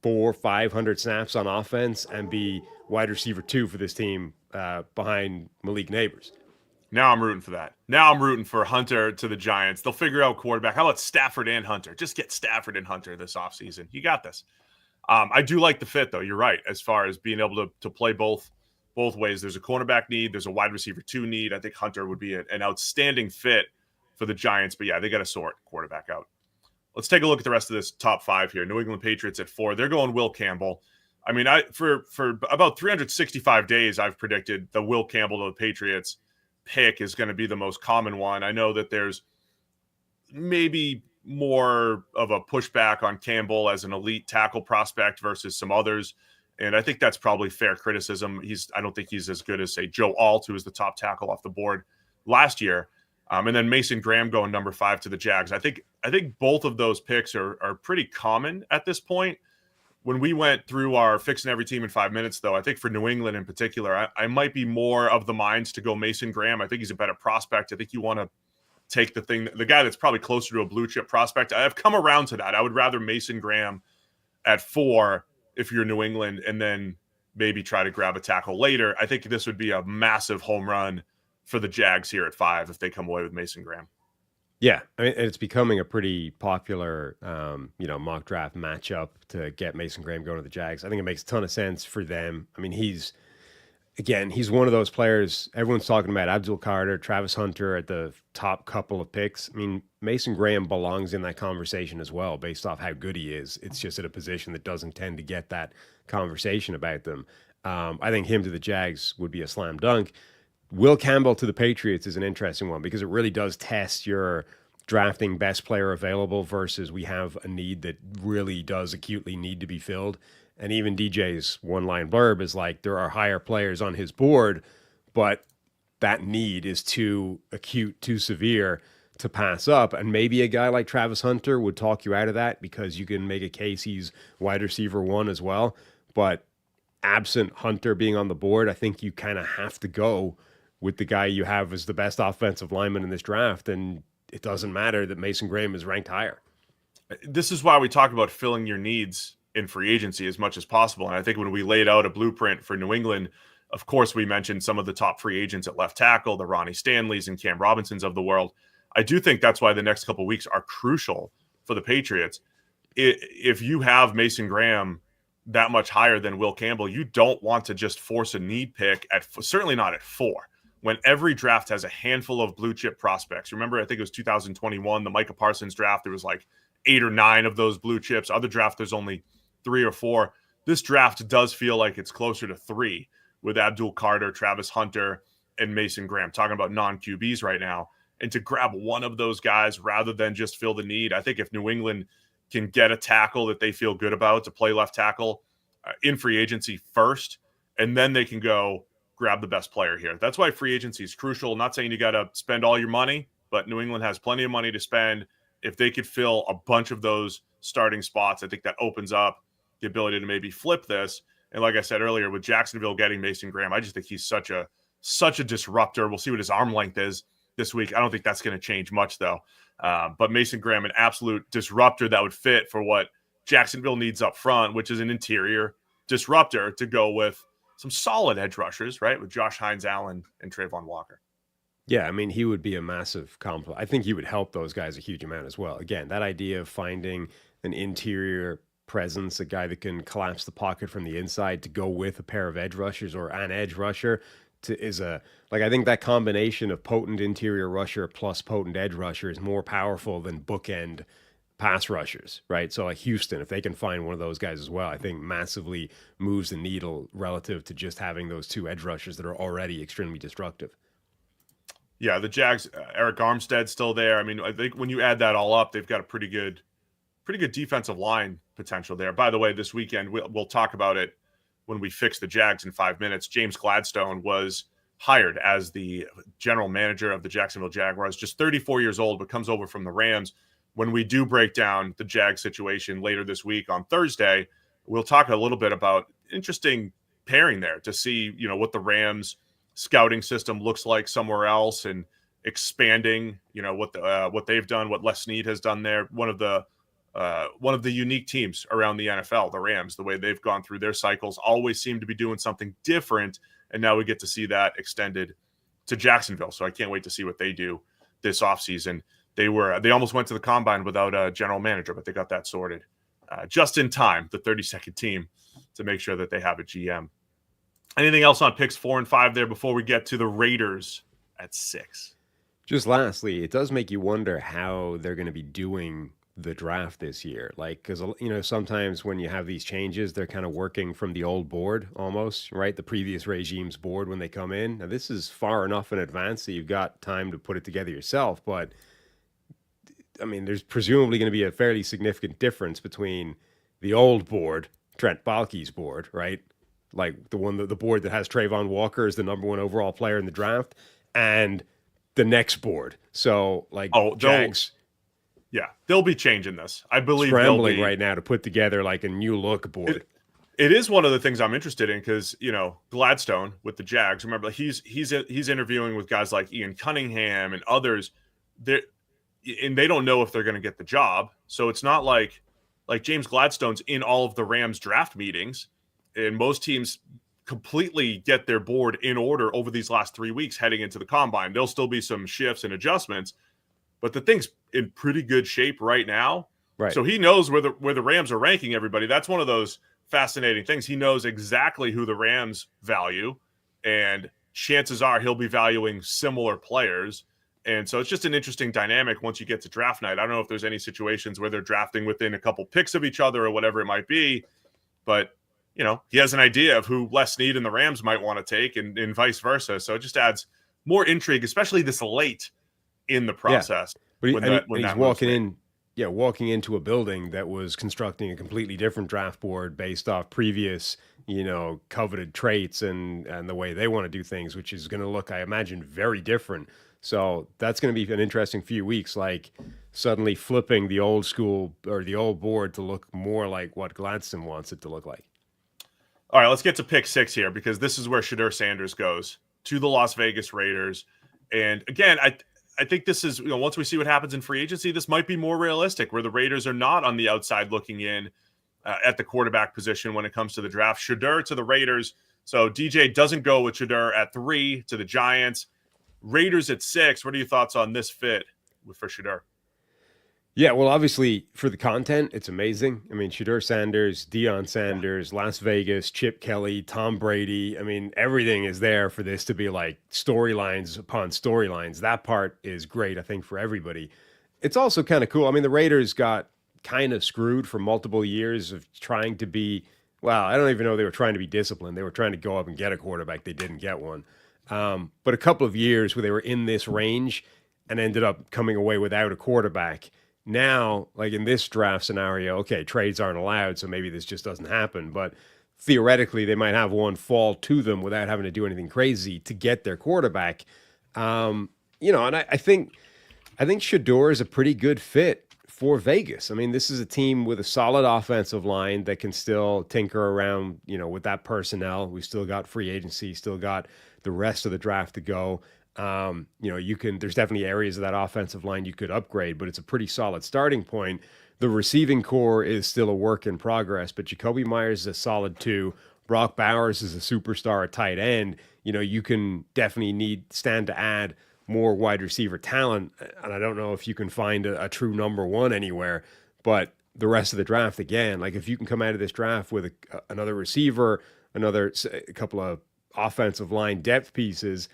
400-500 snaps on offense and be wide receiver 2 for this team behind Malik Neighbors. Now I'm rooting for that. Now I'm rooting for Hunter to the Giants. They'll figure out quarterback. How about Stafford and Hunter? Just get Stafford and Hunter this offseason. You got this. I do like the fit, though. You're right, as far as being able to play both ways. There's a cornerback need. There's a wide receiver 2 need. I think Hunter would be an outstanding fit for the Giants. But, yeah, they got to sort quarterback out. Let's take a look at the rest of this top 5 here. New England Patriots at 4. They're going Will Campbell. I mean, for about 365 days, I've predicted the Will Campbell to the Patriots pick is going to be the most common one. I know that there's maybe more of a pushback on Campbell as an elite tackle prospect versus some others. And I think that's probably fair criticism. I don't think he's as good as, say, Joe Alt, who was the top tackle off the board last year. And then Mason Graham going number 5 to the Jags. I think both of those picks are pretty common at this point. When we went through our fixing every team in 5 minutes, though, I think for New England in particular, I might be more of the minds to go Mason Graham. I think he's a better prospect. I think you want to take the guy that's probably closer to a blue chip prospect. I've come around to that. I would rather Mason Graham at 4 if you're New England, and then maybe try to grab a tackle later. I think this would be a massive home run for the Jags here at 5 if they come away with Mason Graham. Yeah, I mean, it's becoming a pretty popular, mock draft matchup to get Mason Graham going to the Jags. I think it makes a ton of sense for them. I mean, he's one of those players. Everyone's talking about Abdul Carter, Travis Hunter at the top couple of picks. I mean, Mason Graham belongs in that conversation as well, based off how good he is. It's just at a position that doesn't tend to get that conversation about them. I think him to the Jags would be a slam dunk. Will Campbell to the Patriots is an interesting one because it really does test your drafting best player available versus we have a need that really does acutely need to be filled. And even DJ's one-line blurb is like, there are higher players on his board, but that need is too acute, too severe to pass up. And maybe a guy like Travis Hunter would talk you out of that because you can make a case he's wide receiver 1 as well. But absent Hunter being on the board, I think you kind of have to go with the guy you have as the best offensive lineman in this draft. And it doesn't matter that Mason Graham is ranked higher. This is why we talk about filling your needs in free agency as much as possible. And I think when we laid out a blueprint for New England, of course, we mentioned some of the top free agents at left tackle, the Ronnie Stanleys and Cam Robinsons of the world. I do think that's why the next couple of weeks are crucial for the Patriots. If you have Mason Graham that much higher than Will Campbell, you don't want to just force a need pick certainly not at 4. When every draft has a handful of blue chip prospects. Remember, I think it was 2021, the Micah Parsons draft. There was like 8 or 9 of those blue chips. Other draft, there's only 3 or 4. This draft does feel like it's closer to 3 with Abdul Carter, Travis Hunter, and Mason Graham. Talking about non-QBs right now. And to grab one of those guys rather than just fill the need, I think if New England can get a tackle that they feel good about to play left tackle in free agency first, and then they can go grab the best player here. That's why free agency is crucial. Not saying you got to spend all your money, but New England has plenty of money to spend. If they could fill a bunch of those starting spots, I think that opens up the ability to maybe flip this. And like I said earlier, with Jacksonville getting Mason Graham, I just think he's such a disruptor. We'll see what his arm length is this week. I don't think that's going to change much, though. But Mason Graham, an absolute disruptor that would fit for what Jacksonville needs up front, which is an interior disruptor to go with some solid edge rushers, right? With Josh Hines-Allen and TreVeyon Walker. Yeah, I mean, he would be a massive compliment. I think he would help those guys a huge amount as well. Again, that idea of finding an interior presence, a guy that can collapse the pocket from the inside to go with a pair of edge rushers or an edge rusher I think that combination of potent interior rusher plus potent edge rusher is more powerful than bookend pass rushers, right? So like Houston, if they can find one of those guys as well, I think massively moves the needle relative to just having those 2 edge rushers that are already extremely destructive. Yeah, the Jags, Eric Armstead's still there. I mean, I think when you add that all up, they've got a pretty good defensive line potential there. By the way, this weekend, we'll talk about it when we fix the Jags in 5 minutes. James Gladstone was hired as the general manager of the Jacksonville Jaguars, just 34 years old, but comes over from the Rams. When we do break down the Jag situation later this week on Thursday, we'll talk a little bit about interesting pairing there to see, what the Rams scouting system looks like somewhere else and expanding, what they've done, what Les Snead has done there. One of the one of the unique teams around the NFL, the Rams. The way they've gone through their cycles always seem to be doing something different, and now we get to see that extended to Jacksonville. So I can't wait to see what they do this offseason. They almost went to the combine without a general manager, but they got that sorted just in time, the 32nd team, to make sure that they have a GM. Anything else on picks 4 and 5 there before we get to the Raiders at 6? Just lastly, it does make you wonder how they're going to be doing the draft this year. Like, because, sometimes when you have these changes, they're kind of working from the old board almost, right? The previous regime's board when they come in. Now, this is far enough in advance that you've got time to put it together yourself. But, I mean, there's presumably going to be a fairly significant difference between the old board, Trent Baalke's board, right? Like the board that has TreVeyon Walker as the number 1 overall player in the draft, and the next board. So, like, Jags... Yeah, they'll be changing this. I believe scrambling right now to put together like a new look board. It is one of the things I'm interested in because Gladstone with the Jags. Remember, he's interviewing with guys like Ian Cunningham and others. And they don't know if they're going to get the job. So it's not like James Gladstone's in all of the Rams draft meetings, and most teams completely get their board in order over these last 3 weeks heading into the combine. There'll still be some shifts and adjustments, but the thing's in pretty good shape right now. Right. So he knows where the Rams are ranking everybody. That's one of those fascinating things. He knows exactly who the Rams value, and chances are he'll be valuing similar players. And so it's just an interesting dynamic once you get to draft night. I don't know if there's any situations where they're drafting within a couple picks of each other or whatever it might be, but he has an idea of who Les Snead and the Rams might want to take and vice versa. So it just adds more intrigue, especially this late in the process. Yeah. But he's walking into a building that was constructing a completely different draft board based off previous, coveted traits and the way they want to do things, which is going to look, I imagine, very different. So that's going to be an interesting few weeks, like suddenly flipping the old school or the old board to look more like what Gladstone wants it to look like. All right, let's get to pick 6 here, because this is where Shedeur Sanders goes to the Las Vegas Raiders. And again, I think this is, once we see what happens in free agency, this might be more realistic, where the Raiders are not on the outside looking in at the quarterback position when it comes to the draft. Shedeur to the Raiders. So DJ doesn't go with Shedeur at 3 to the Giants. Raiders at 6. What are your thoughts on this fit for Shedeur? Yeah, well, obviously, for the content, it's amazing. I mean, Shedeur Sanders, Deion Sanders, Las Vegas, Chip Kelly, Tom Brady. I mean, everything is there for this to be like storylines upon storylines. That part is great, I think, for everybody. It's also kind of cool. I mean, the Raiders got kind of screwed for multiple years of trying to be, well, I don't even know they were trying to be disciplined. They were trying to go up and get a quarterback. They didn't get one. But a couple of years where they were in this range and ended up coming away without a quarterback. Now, like in this draft scenario, okay, trades aren't allowed, so maybe this just doesn't happen. But theoretically, they might have one fall to them without having to do anything crazy to get their quarterback. And I think Shedeur is a pretty good fit for Vegas. I mean, this is a team with a solid offensive line that can still tinker around, with that personnel. We still got free agency, still got the rest of the draft to go. There's definitely areas of that offensive line you could upgrade, but it's a pretty solid starting point. The receiving core is still a work in progress, but Jakobi Meyers is a solid 2. Brock Bowers is a superstar at tight end. You can definitely stand to add more wide receiver talent. And I don't know if you can find a true number 1 anywhere, but the rest of the draft, again, like if you can come out of this draft with another receiver, a couple of offensive line depth pieces,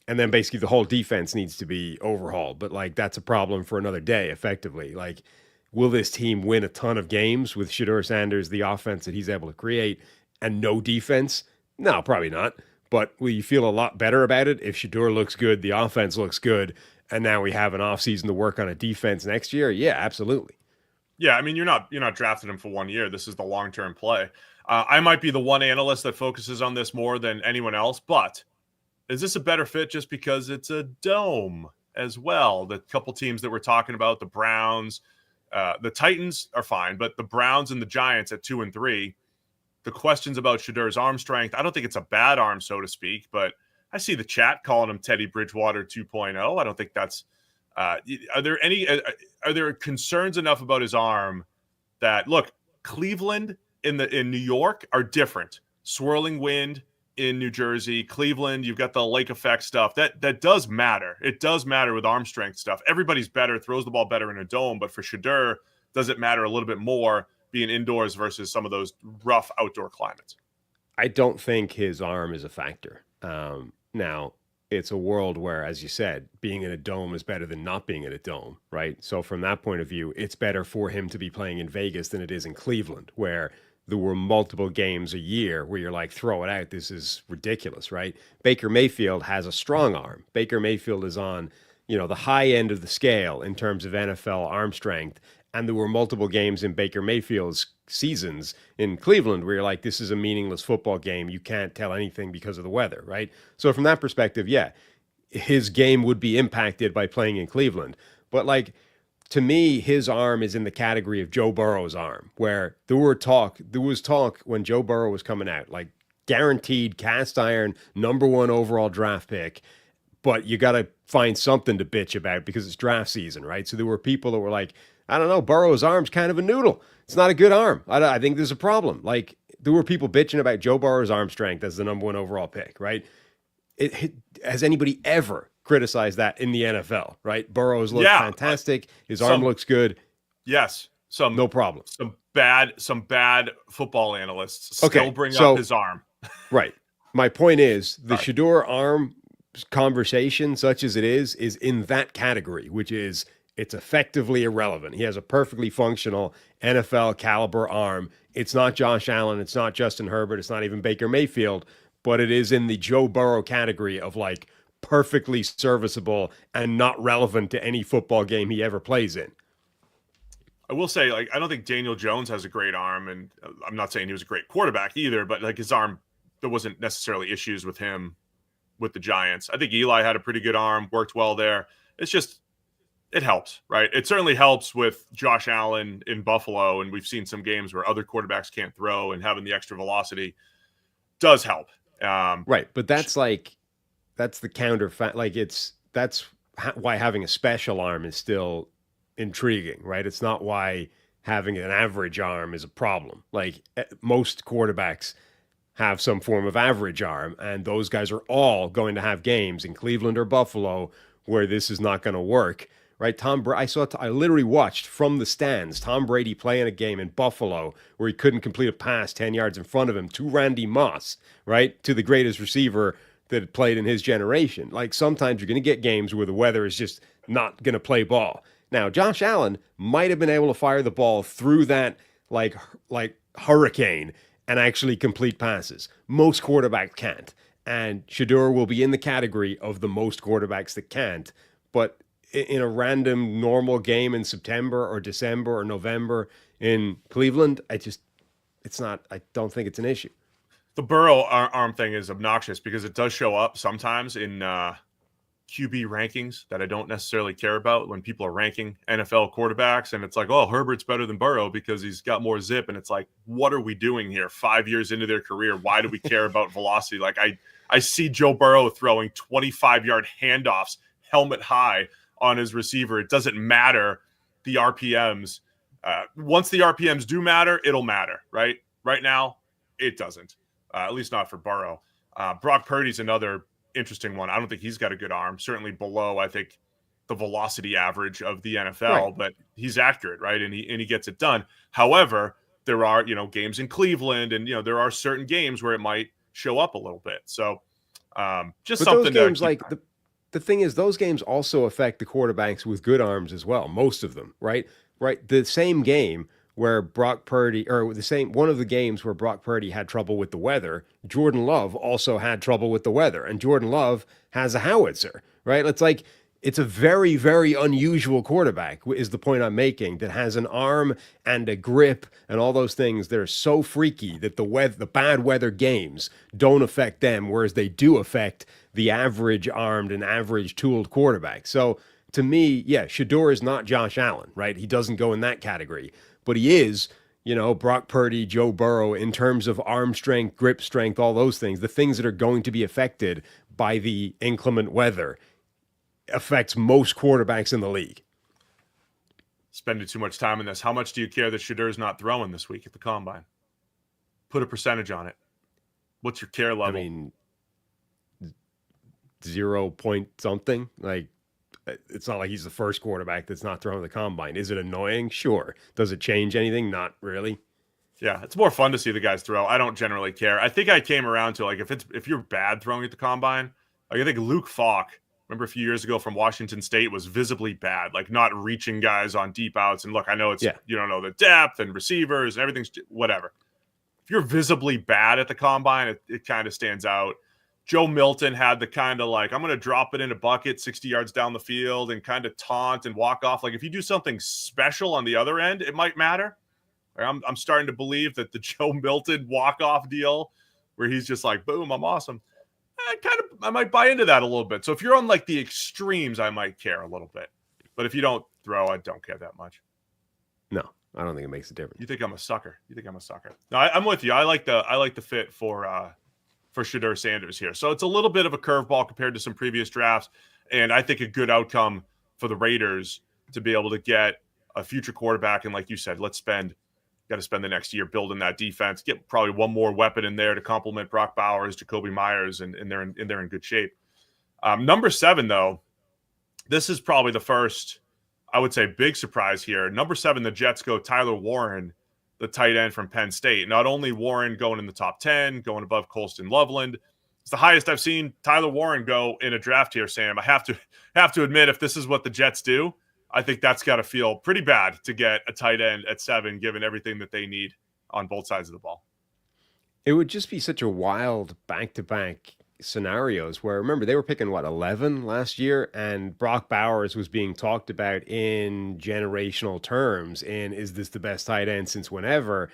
and then basically the whole defense needs to be overhauled. But like that's a problem for another day, effectively. Like, will this team win a ton of games with Shedeur Sanders, the offense that he's able to create, and no defense? No, probably not. But will you feel a lot better about it if Shedeur looks good, the offense looks good, and now we have an offseason to work on a defense next year? Yeah, absolutely. Yeah, I mean, you're not drafting him for 1 year. This is the long-term play. I might be the one analyst that focuses on this more than anyone else, but is this a better fit just because it's a dome as well? The couple teams that we're talking about, the Browns, the Titans are fine, but the Browns and the Giants at 2 and 3, the questions about Shedeur's arm strength, I don't think it's a bad arm, so to speak, but I see the chat calling him Teddy Bridgewater 2.0. I don't think that's are there concerns enough about his arm that, look, Cleveland in New York are different. Swirling wind in New Jersey, Cleveland, you've got the lake effect stuff. That does matter. It does matter with arm strength stuff. Everybody's better, throws the ball better in a dome, but for Shedeur, does it matter a little bit more being indoors versus some of those rough outdoor climates? I don't think his arm is a factor. Now, it's a world where, as you said, being in a dome is better than not being in a dome, right? So from that point of view, it's better for him to be playing in Vegas than it is in Cleveland, where there were multiple games a year where you're like, throw it out. This is ridiculous, right? Baker Mayfield has a strong arm. Baker Mayfield is on, the high end of the scale in terms of NFL arm strength. And there were multiple games in Baker Mayfield's seasons in Cleveland where you're like, this is a meaningless football game. You can't tell anything because of the weather, right? So from that perspective, yeah, his game would be impacted by playing in Cleveland. But like, to me, his arm is in the category of Joe Burrow's arm, where there was talk when Joe Burrow was coming out, like guaranteed cast iron, #1 overall draft pick. But you got to find something to bitch about because it's draft season, right? So there were people that were like, I don't know, Burrow's arm's kind of a noodle. It's not a good arm. I think there's a problem. Like, there were people bitching about Joe Burrow's arm strength as the #1 overall pick, right? Has anybody ever criticized that in the NFL, right? Burrow's look fantastic. His arm looks good. Yes. No problem. Some bad football analysts still bring up his arm. Right. My point is, the Shedeur arm conversation, such as it is in that category, which is, it's effectively irrelevant. He has a perfectly functional NFL caliber arm. It's not Josh Allen. It's not Justin Herbert. It's not even Baker Mayfield, but it is in the Joe Burrow category of like perfectly serviceable and not relevant to any football game he ever plays in. I will say, like, I don't think Daniel Jones has a great arm, and I'm not saying he was a great quarterback either, but like his arm, there wasn't necessarily issues with him with the Giants. I think Eli had a pretty good arm, worked well there. It's just, it helps, right? It certainly helps with Josh Allen in Buffalo, and we've seen some games where other quarterbacks can't throw, and having the extra velocity does help. Right, but that's the counter like that's why having a special arm is still intriguing, right? It's not why having an average arm is a problem. Like, most quarterbacks have some form of average arm, and those guys are all going to have games in Cleveland or Buffalo where this is not going to work. Right, I literally watched from the stands Tom Brady play in a game in Buffalo where he couldn't complete a pass 10 yards in front of him to Randy Moss, right, to the greatest receiver that had played in his generation. Like, sometimes you're going to get games where the weather is just not going to play ball. Now, Josh Allen might have been able to fire the ball through that like hurricane and actually complete passes. Most quarterbacks can't, and Shedeur will be in the category of the most quarterbacks that can't, but in a random normal game in September or December or November in Cleveland, I don't think it's an issue. The Burrow arm thing is obnoxious because it does show up sometimes in QB rankings that I don't necessarily care about when people are ranking NFL quarterbacks. And it's like, oh, Herbert's better than Burrow because he's got more zip. And it's like, what are we doing here? 5 years into their career, why do we care about velocity? Like, I see Joe Burrow throwing 25-yard handoffs helmet high on his receiver. It doesn't matter the RPMs. Once the RPMs do matter, it'll matter, right? Right now, it doesn't, at least not for Burrow. Brock Purdy's another interesting one. I don't think he's got a good arm, certainly below, I think, the velocity average of the NFL, right. But he's accurate, right? And he gets it done. However, there are, games in Cleveland, and, there are certain games where it might show up a little bit. So just something those games, like the thing is, those games also affect the quarterbacks with good arms as well. Most of them, right? Right. The same game where Brock Purdy, or one of the games where Brock Purdy had trouble with the weather, Jordan Love also had trouble with the weather, and Jordan Love has a howitzer, right? It's a very, very unusual quarterback, is the point I'm making, that has an arm and a grip and all those things that are so freaky that the bad weather games don't affect them, whereas they do affect the average armed and average tooled quarterback. So to me, yeah, Shedeur is not Josh Allen, right? He doesn't go in that category, but he is, Brock Purdy, Joe Burrow, in terms of arm strength, grip strength, all those things, the things that are going to be affected by the inclement weather affects most quarterbacks in the league. spending too much time in this. How much do you care that Shedeur's not throwing this week at the combine? Put a percentage on it. What's your care level? I mean, 0 point something. Like, it's not like he's the first quarterback that's not throwing the combine. Is it annoying? Sure. Does it change anything? Not really. Yeah, it's more fun to see the guys throw. I don't generally care. I think I came around to, like, if you're bad throwing at the combine, like I think Luke Falk, remember a few years ago from Washington State, was visibly bad, like not reaching guys on deep outs. And look, I know you don't know the depth and receivers and everything's whatever. If you're visibly bad at the combine, it kind of stands out. Joe Milton had the kind of like, I'm going to drop it in a bucket 60 yards down the field and kind of taunt and walk off. Like if you do something special on the other end, it might matter. I'm starting to believe that the Joe Milton walk-off deal where he's just like, boom, I'm awesome. I might buy into that a little bit. So if you're on like the extremes, I might care a little bit. But if you don't throw, I don't care that much. No, I don't think it makes a difference. You think I'm a sucker? No, I'm with you. I like the fit for Shedeur Sanders here. So it's a little bit of a curveball compared to some previous drafts, and I think a good outcome for the Raiders to be able to get a future quarterback. And like you said, got to spend the next year building that defense, get probably one more weapon in there to complement Brock Bowers, Jacoby Myers, and they're in good shape. Number 7, though, this is probably the first, I would say, big surprise here. Number 7, the Jets go Tyler Warren, the tight end from Penn State. Not only Warren going in the top 10, going above Colston Loveland, it's the highest I've seen Tyler Warren go in a draft here, Sam. I have to admit, if this is what the Jets do, I think that's got to feel pretty bad to get a tight end at 7, given everything that they need on both sides of the ball. It would just be such a wild back-to-back scenarios where, remember, they were picking, 11 last year, and Brock Bowers was being talked about in generational terms, and is this the best tight end since whenever?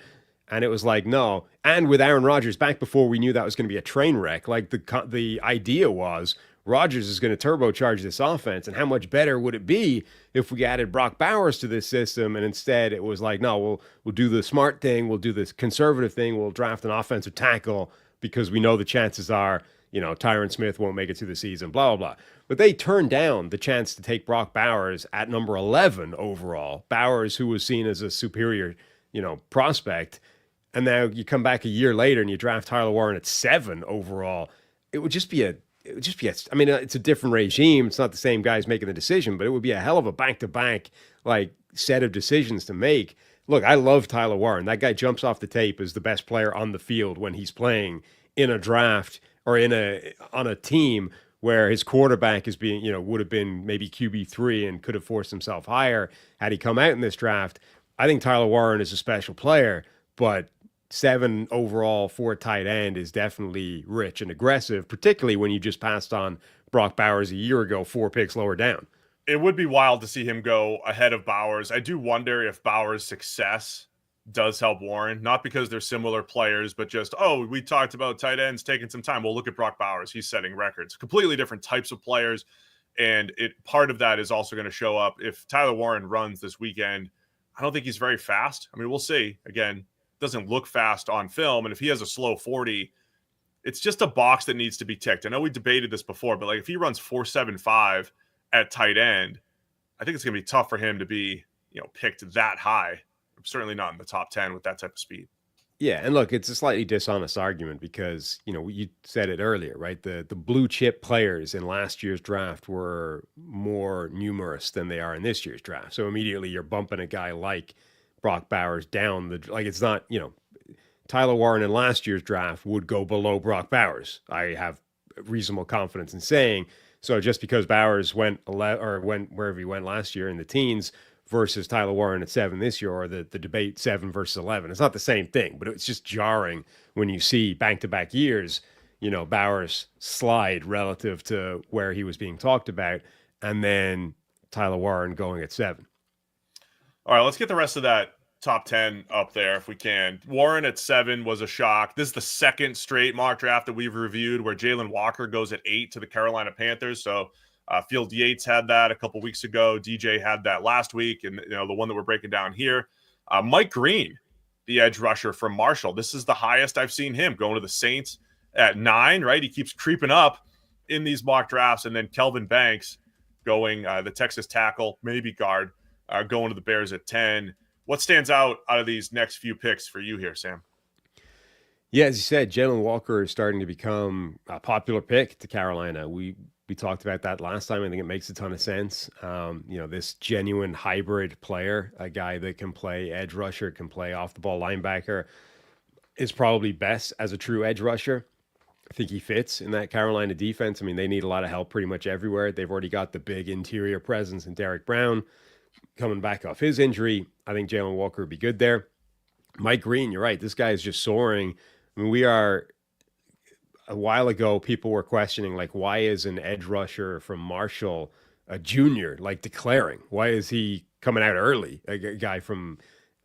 And it was like, no. And with Aaron Rodgers back before we knew that was going to be a train wreck, like the idea was, Rodgers is going to turbocharge this offense, and how much better would it be if we added Brock Bowers to this system? And instead, it was like, no, we'll do the smart thing, we'll do this conservative thing, we'll draft an offensive tackle because we know the chances are, Tyron Smith won't make it through the season, blah, blah, blah. But they turned down the chance to take Brock Bowers at number 11 overall. Bowers, who was seen as a superior, prospect, and now you come back a year later and you draft Tyler Warren at 7 overall. It would just be I mean, it's a different regime. It's not the same guys making the decision, but it would be a hell of a back-to-back set of decisions to make. Look, I love Tyler Warren. That guy jumps off the tape as the best player on the field when he's playing in a draft or on a team where his quarterback is being, would have been maybe QB3 and could have forced himself higher had he come out in this draft. I think Tyler Warren is a special player, but 7 overall for tight end is definitely rich and aggressive, particularly when you just passed on Brock Bowers a year ago, 4 picks lower down. It would be wild to see him go ahead of Bowers. I do wonder if Bowers' success does help Warren, not because they're similar players, but just, we talked about tight ends taking some time. Well, look at Brock Bowers. He's setting records. Completely different types of players, and part of that is also going to show up. If Tyler Warren runs this weekend, I don't think he's very fast. I mean, we'll see. Again, doesn't look fast on film, and if he has a slow 40, it's just a box that needs to be ticked. I know we debated this before, but if he runs 4.75 at tight end, I think it's going to be tough for him to be picked that high. Certainly not in the top 10 with that type of speed. Yeah, and look, it's a slightly dishonest argument because you said it earlier, right? The blue chip players in last year's draft were more numerous than they are in this year's draft, so immediately you're bumping a guy like Brock Bowers down it's not, Tyler Warren in last year's draft would go below Brock Bowers. I have reasonable confidence in saying. So just because Bowers went wherever he went last year in the teens versus Tyler Warren at 7 this year, or the debate 7 versus 11, it's not the same thing, but it's just jarring when you see back-to-back years, Bowers slide relative to where he was being talked about, and then Tyler Warren going at 7. All right, let's get the rest of that top 10 up there if we can. Warren at 7 was a shock. This is the second straight mock draft that we've reviewed where Jalon Walker goes at 8 to the Carolina Panthers. So Field Yates had that a couple weeks ago. DJ had that last week, and the one that we're breaking down here. Mike Green, the edge rusher from Marshall. This is the highest I've seen him going to the Saints at 9, right? He keeps creeping up in these mock drafts. And then Kelvin Banks going the Texas tackle, maybe guard, going to the Bears at 10. What stands out of these next few picks for you here, Sam? Yeah, as you said, Jalon Walker is starting to become a popular pick to Carolina. We talked about that last time. I think it makes a ton of sense. This genuine hybrid player, a guy that can play edge rusher, can play off the ball linebacker, is probably best as a true edge rusher. I think he fits in that Carolina defense. I mean, they need a lot of help pretty much everywhere. They've already got the big interior presence in Derek Brown coming back off his injury. I think Jalon Walker would be good there. Mike Green, you're right. This guy is just soaring. I mean, a while ago, people were questioning, like, why is an edge rusher from Marshall a junior, like, declaring? Why is he coming out early, a guy from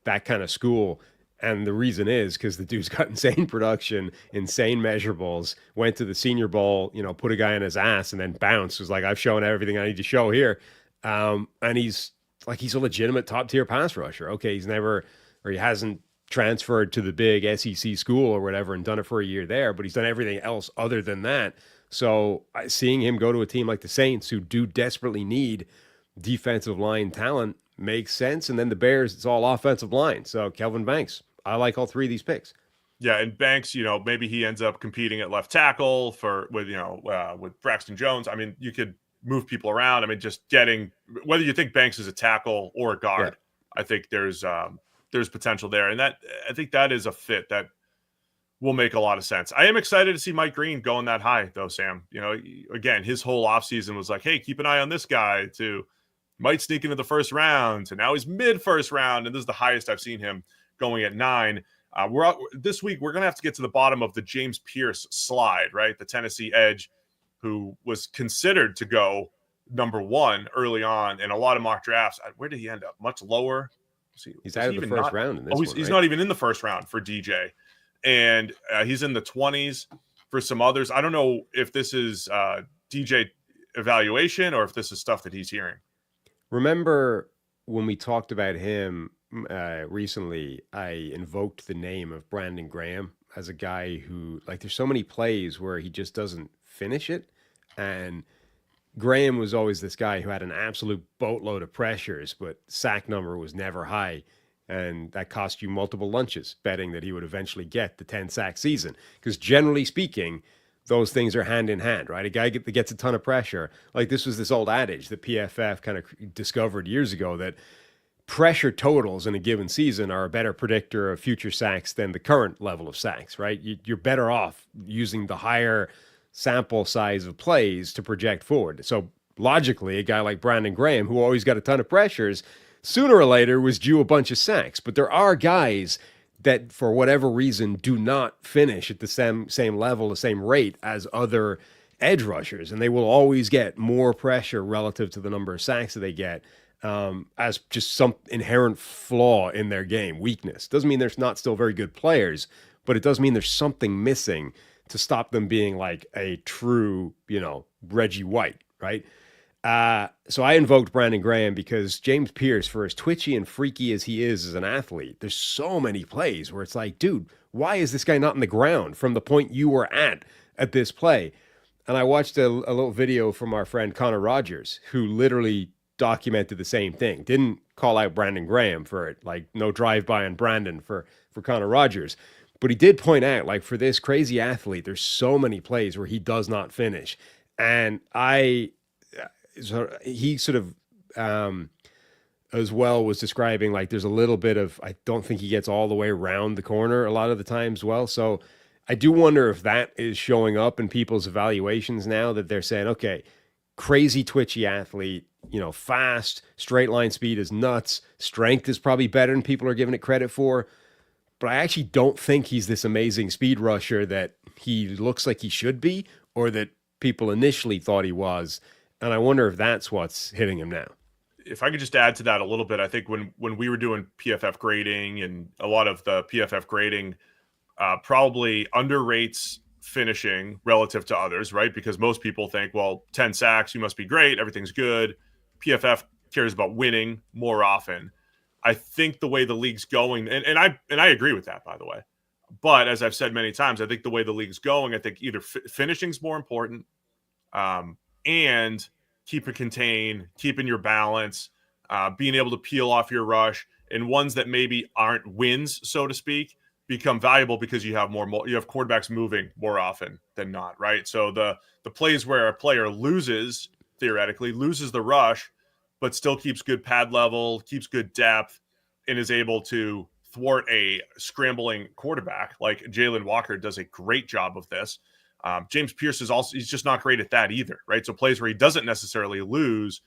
that kind of school? And the reason is because the dude's got insane production, insane measurables, went to the Senior Bowl, put a guy on his ass and then bounced. Was like, I've shown everything I need to show here. And he's a legitimate top-tier pass rusher. Okay, he hasn't transferred to the big SEC school or whatever and done it for a year there, but he's done everything else other than that. So seeing him go to a team like the Saints, who do desperately need defensive line talent, makes sense. And then the Bears, it's all offensive line. So Kelvin Banks, I like all three of these picks. Yeah, and Banks, maybe he ends up competing at left tackle with Braxton Jones. I mean, you could move people around. I mean, just getting, whether you think Banks is a tackle or a guard, yeah. I think there's potential there. And I think that is a fit that will make a lot of sense. I am excited to see Mike Green going that high, though, Sam. Again, his whole offseason was like, hey, keep an eye on this guy, to might sneak into the first round. And now he's mid-first round, and this is the highest I've seen him going at 9. This week, we're going to have to get to the bottom of the James Pearce slide, right? The Tennessee edge, who was considered to go number 1 early on in a lot of mock drafts. Where did he end up? Much lower? He's out of the first round in this one, he's not even in the first round for DJ. And he's in the 20s for some others. I don't know if this is DJ evaluation or if this is stuff that he's hearing. Remember when we talked about him recently, I invoked the name of Brandon Graham as a guy who, like, there's so many plays where he just doesn't finish it. And Graham was always this guy who had an absolute boatload of pressures, but sack number was never high. And that cost you multiple lunches betting that he would eventually get the 10-sack season. Because generally speaking, those things are hand in hand, right? A guy that gets a ton of pressure. Like, this was this old adage that PFF kind of discovered years ago, that pressure totals in a given season are a better predictor of future sacks than the current level of sacks, right? You're better off using the higher sample size of plays to project forward. So logically, a guy like Brandon Graham, who always got a ton of pressures, sooner or later was due a bunch of sacks. But there are guys that, for whatever reason, do not finish at the same level, the same rate as other edge rushers, and they will always get more pressure relative to the number of sacks that they get, as just some inherent flaw in their game, weakness. Doesn't mean there's not still very good players, but it does mean there's something missing to stop them being like a true, Reggie White, right? So I invoked Brandon Graham because James Pearce, for as twitchy and freaky as he is as an athlete, there's so many plays where it's like, dude, why is this guy not on the ground from the point you were at this play? And I watched a little video from our friend Connor Rogers, who literally documented the same thing. Didn't call out Brandon Graham for it, like no drive-by on Brandon for Connor Rogers. But he did point out, like, for this crazy athlete, there's so many plays where he does not finish. And he sort of as well was describing, like, there's a little bit of, I don't think he gets all the way around the corner a lot of the time as well. So I do wonder if that is showing up in people's evaluations now, that they're saying, okay, crazy twitchy athlete, fast, straight line speed is nuts. Strength is probably better than people are giving it credit for. But I actually don't think he's this amazing speed rusher that he looks like he should be, or that people initially thought he was. And I wonder if that's what's hitting him now. If I could just add to that a little bit, I think when we were doing PFF grading, and a lot of the PFF grading probably underrates finishing relative to others, right? Because most people think, well, 10 sacks, you must be great, everything's good. PFF cares about winning more often. I think the way the league's going, and I agree with that, by the way. But as I've said many times, I think the way the league's going, I think either finishing's more important, and keep it contained, keeping your balance. being able to peel off your rush, and ones that maybe aren't wins, so to speak, become valuable because you have quarterbacks moving more often than not, right? So the plays where a player theoretically loses the rush, but still keeps good pad level, keeps good depth, and is able to thwart a scrambling quarterback, like Jalon Walker does a great job of this. James Pearce he's just not great at that either, right? So plays where he doesn't necessarily lose,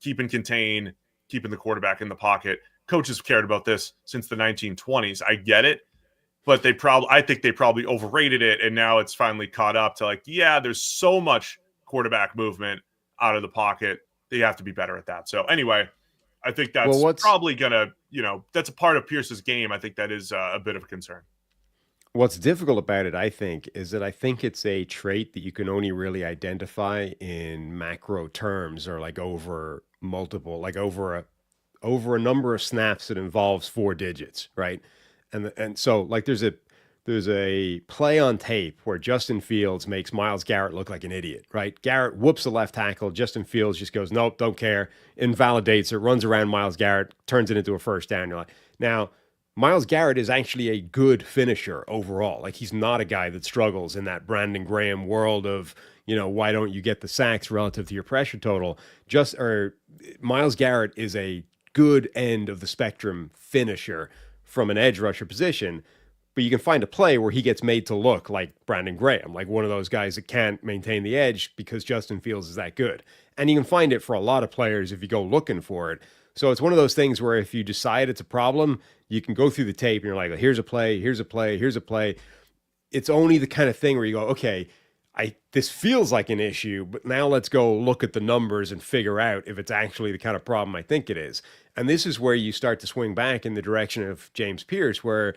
keep and contain, keeping the quarterback in the pocket. Coaches have cared about this since the 1920s. I get it, but I think they probably overrated it, and now it's finally caught up to there's so much quarterback movement out of the pocket. They have to be better at that. So anyway, I think that's probably gonna, that's a part of Pierce's game. I think that is a bit of a concern. What's difficult about it, I think, is that I think it's a trait that you can only really identify in macro terms, or over multiple, over a number of snaps that involves 4 digits, right? And so there's a play on tape where Justin Fields makes Myles Garrett look like an idiot, right? Garrett whoops the left tackle. Justin Fields just goes, nope, don't care, invalidates it, runs around Myles Garrett, turns it into a first down. You're like, now, Myles Garrett is actually a good finisher overall. He's not a guy that struggles in that Brandon Graham world of, why don't you get the sacks relative to your pressure total? Myles Garrett is a good end of the spectrum finisher from an edge rusher position, but you can find a play where he gets made to look like Brandon Graham, like one of those guys that can't maintain the edge because Justin Fields is that good. And you can find it for a lot of players if you go looking for it. So it's one of those things where if you decide it's a problem, you can go through the tape and you're like, here's a play, here's a play, here's a play. It's only the kind of thing where you go, okay, this feels like an issue, but now let's go look at the numbers and figure out if it's actually the kind of problem I think it is. And this is where you start to swing back in the direction of James Pearce, where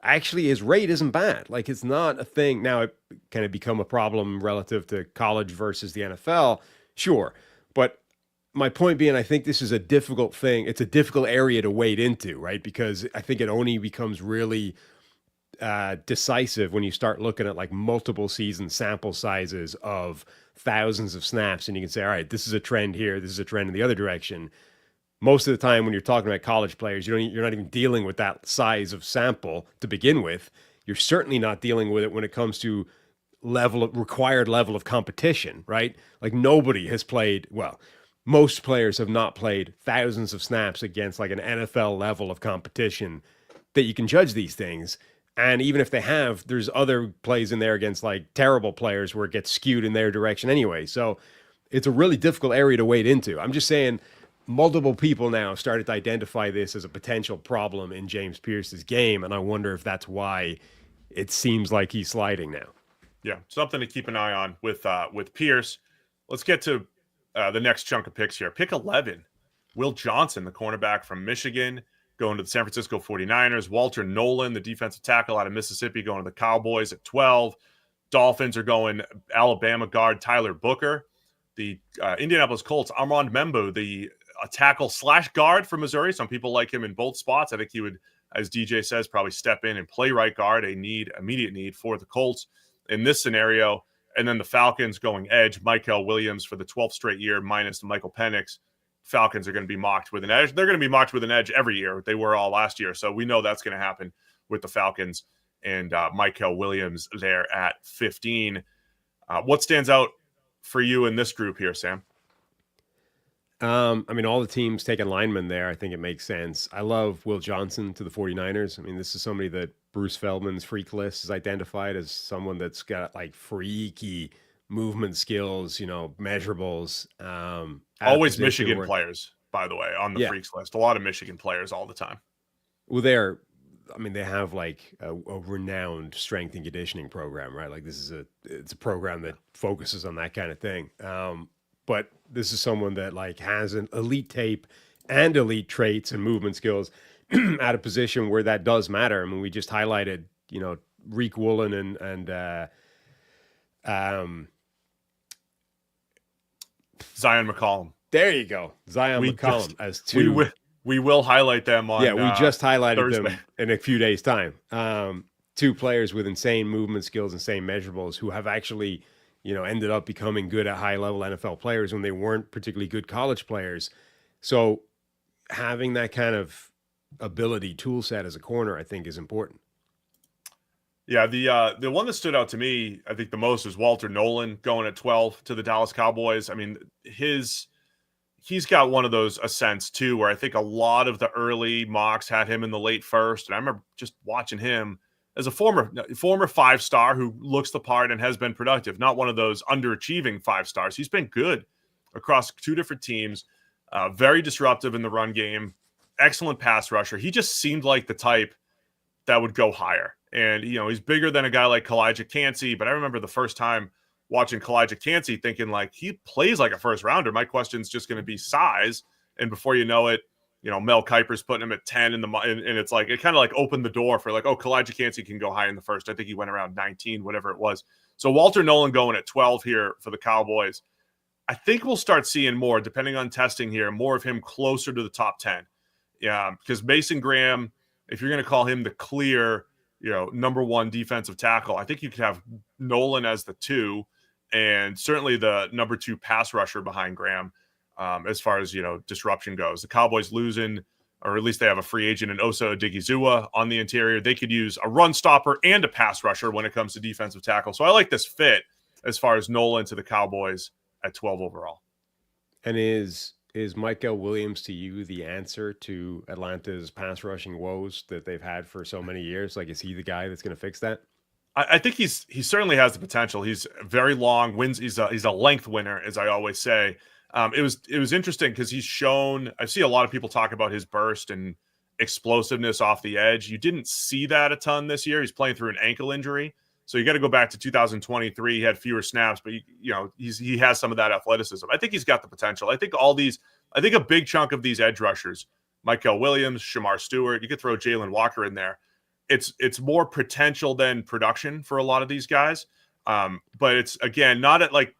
actually his rate isn't bad. It's not a thing. Now, it can it become a problem relative to college versus the NFL? Sure. But my point being, I think this is a difficult thing. It's a difficult area to wade into, right? Because I think it only becomes really decisive when you start looking at multiple season sample sizes of thousands of snaps, and you can say, all right, this is a trend here, this is a trend in the other direction. Most of the time when you're talking about college players, you're not even dealing with that size of sample to begin with. You're certainly not dealing with it when it comes to required level of competition, right? Nobody has played, most players have not played thousands of snaps against an NFL level of competition that you can judge these things. And even if they have, there's other plays in there against terrible players where it gets skewed in their direction anyway. So it's a really difficult area to wade into. I'm just saying multiple people now have started to identify this as a potential problem in James Pearce's game. And I wonder if that's why it seems like he's sliding now. Yeah, something to keep an eye on with Pearce. Let's get to the next chunk of picks here. Pick 11, Will Johnson, the cornerback from Michigan, going to the San Francisco 49ers. Walter Nolen, the defensive tackle out of Mississippi, going to the Cowboys at 12. Dolphins are going Alabama guard Tyler Booker. The Indianapolis Colts, Armand Membo, the tackle / guard from Missouri. Some people like him in both spots. I think he would, as DJ says, probably step in and play right guard, immediate need for the Colts in this scenario. And then the Falcons going edge, Mykel Williams for the 12th straight year, minus Michael Penix. Falcons are going to be mocked with an edge. They're going to be mocked with an edge every year. They were all last year. So we know that's going to happen with the Falcons and Mykel Williams there at 15. What stands out for you in this group here, Sam? All the teams taking linemen there. I think it makes sense. I love Will Johnson to the 49ers. This is somebody that Bruce Feldman's freak list has identified as someone that's got freaky movement skills, measurables. Always Michigan players, by the way, on the freaks list. A lot of Michigan players all the time. Well, they have a renowned strength and conditioning program, right? It's a program that focuses on that kind of thing. But this is someone that has an elite tape and elite traits and movement skills at a position where that does matter. We just highlighted, Reek Woolen and Zion McCollum. There you go. Zion McCollum as two. We will highlight them on we just highlighted Thursday. them in a few days' time. Two players with insane movement skills, insane measurables who have actually, ended up becoming good at high-level NFL players when they weren't particularly good college players. So having that kind of ability tool set as a corner, I think, is important. Yeah, the one that stood out to me, I think the most, is Walter Nolen going at 12 to the Dallas Cowboys. I mean, he's got one of those ascents too, where I think a lot of the early mocks had him in the late first, and I remember just watching him as a former 5-star who looks the part and has been productive. Not one of those underachieving 5-stars. He's been good across 2 different teams. Very disruptive in the run game. Excellent pass rusher. He just seemed like the type that would go higher. And, he's bigger than a guy like Calijah Kancey, but I remember the first time watching Calijah Kancey thinking, like, he plays like a first rounder. My question's just going to be size. And before you know it, Mel Kiper's putting him at 10 and it's like, it kind of like opened the door for like, oh, Calijah Kancey can go high in the first. I think he went around 19, whatever it was. So Walter Nolen going at 12 here for the Cowboys. I think we'll start seeing more, depending on testing here, more of him closer to the top 10. Yeah, because Mason Graham, if you're going to call him the clear, number 1 defensive tackle, I think you could have Nolen as the 2, and certainly the number 2 pass rusher behind Graham, as far as, disruption goes. The Cowboys losing, or at least they have a free agent in Osa Odigizua on the interior. They could use a run stopper and a pass rusher when it comes to defensive tackle. So I like this fit as far as Nolen to the Cowboys at 12 overall. And is Mykel Williams to you the answer to Atlanta's pass rushing woes that they've had for so many years? Like, is he the guy that's going to fix that? I think he certainly has the potential. He's very long, wins. He's a length winner, as I always say. It was interesting because he's shown. I see a lot of people talk about his burst and explosiveness off the edge. You didn't see that a ton this year. He's playing through an ankle injury, so you got to go back to 2023. He had fewer snaps, but he has some of that athleticism. I think he's got the potential. I think a big chunk of these edge rushers, Mykel Williams, Shamar Stewart, you could throw Jalon Walker in there. It's more potential than production for a lot of these guys. But it's, again, not at like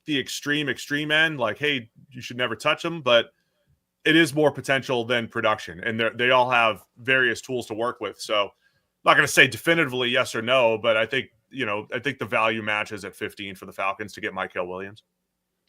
the extreme end, like, hey, you should never touch them, but it is more potential than production. And they all have various tools to work with. So I'm not going to say definitively yes or no, but I think the value matches at 15 for the Falcons to get Mykel Williams.